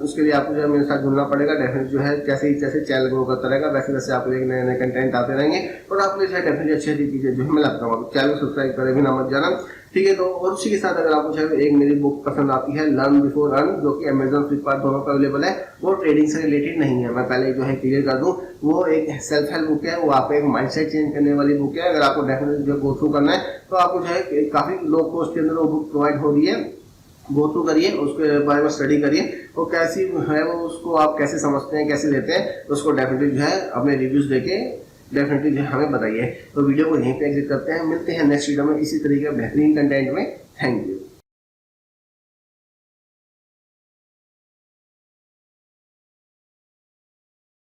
उसके लिए आपको जो है मेरे साथ जुड़ना पड़ेगा। डेफिनेटली जो है जैसे चैनल ग्रो करता रहेगा वैसे वैसे आपको नए नए कंटेंट आते रहेंगे और आपके जो है डेफिनेटली अच्छी अच्छी चीजें जो है मैं लाता हूँ। चैनल सब्सक्राइब करे भी ना मत जाना, ठीक है। तो और उसी के साथ अगर आपको जो है एक मेरी बुक पसंद आती है लर्न बिफोर अर्न, जो कि अमेजन फ्लिपकार्ट दोनों पर अवेलेबल है, वो ट्रेडिंग से रिलेटेड नहीं है, मैं पहले जो है क्लियर कर दूं, वो एक सेल्फ हेल्प बुक है, वो आपको एक माइंडसेट चेंज करने वाली बुक है। अगर आपको डेफिनेटली जो गो थ्रू करना है तो आपको जो है काफी लो कॉस्ट के अंदर वो बुक प्रोवाइड हो रही है, गो थ्रू करिए, उसके बारे में स्टडी करिए, वो कैसी है, वो उसको आप कैसे समझते हैं, कैसे लेते हैं, उसको डेफिनेटली जो है अपने रिव्यूज देके डेफिनेटली जो हमें बताइए। तो वीडियो को यहीं पे एग्जिट करते हैं, मिलते हैं नेक्स्ट वीडियो में इसी तरीके बेहतरीन कंटेंट में। Thank you.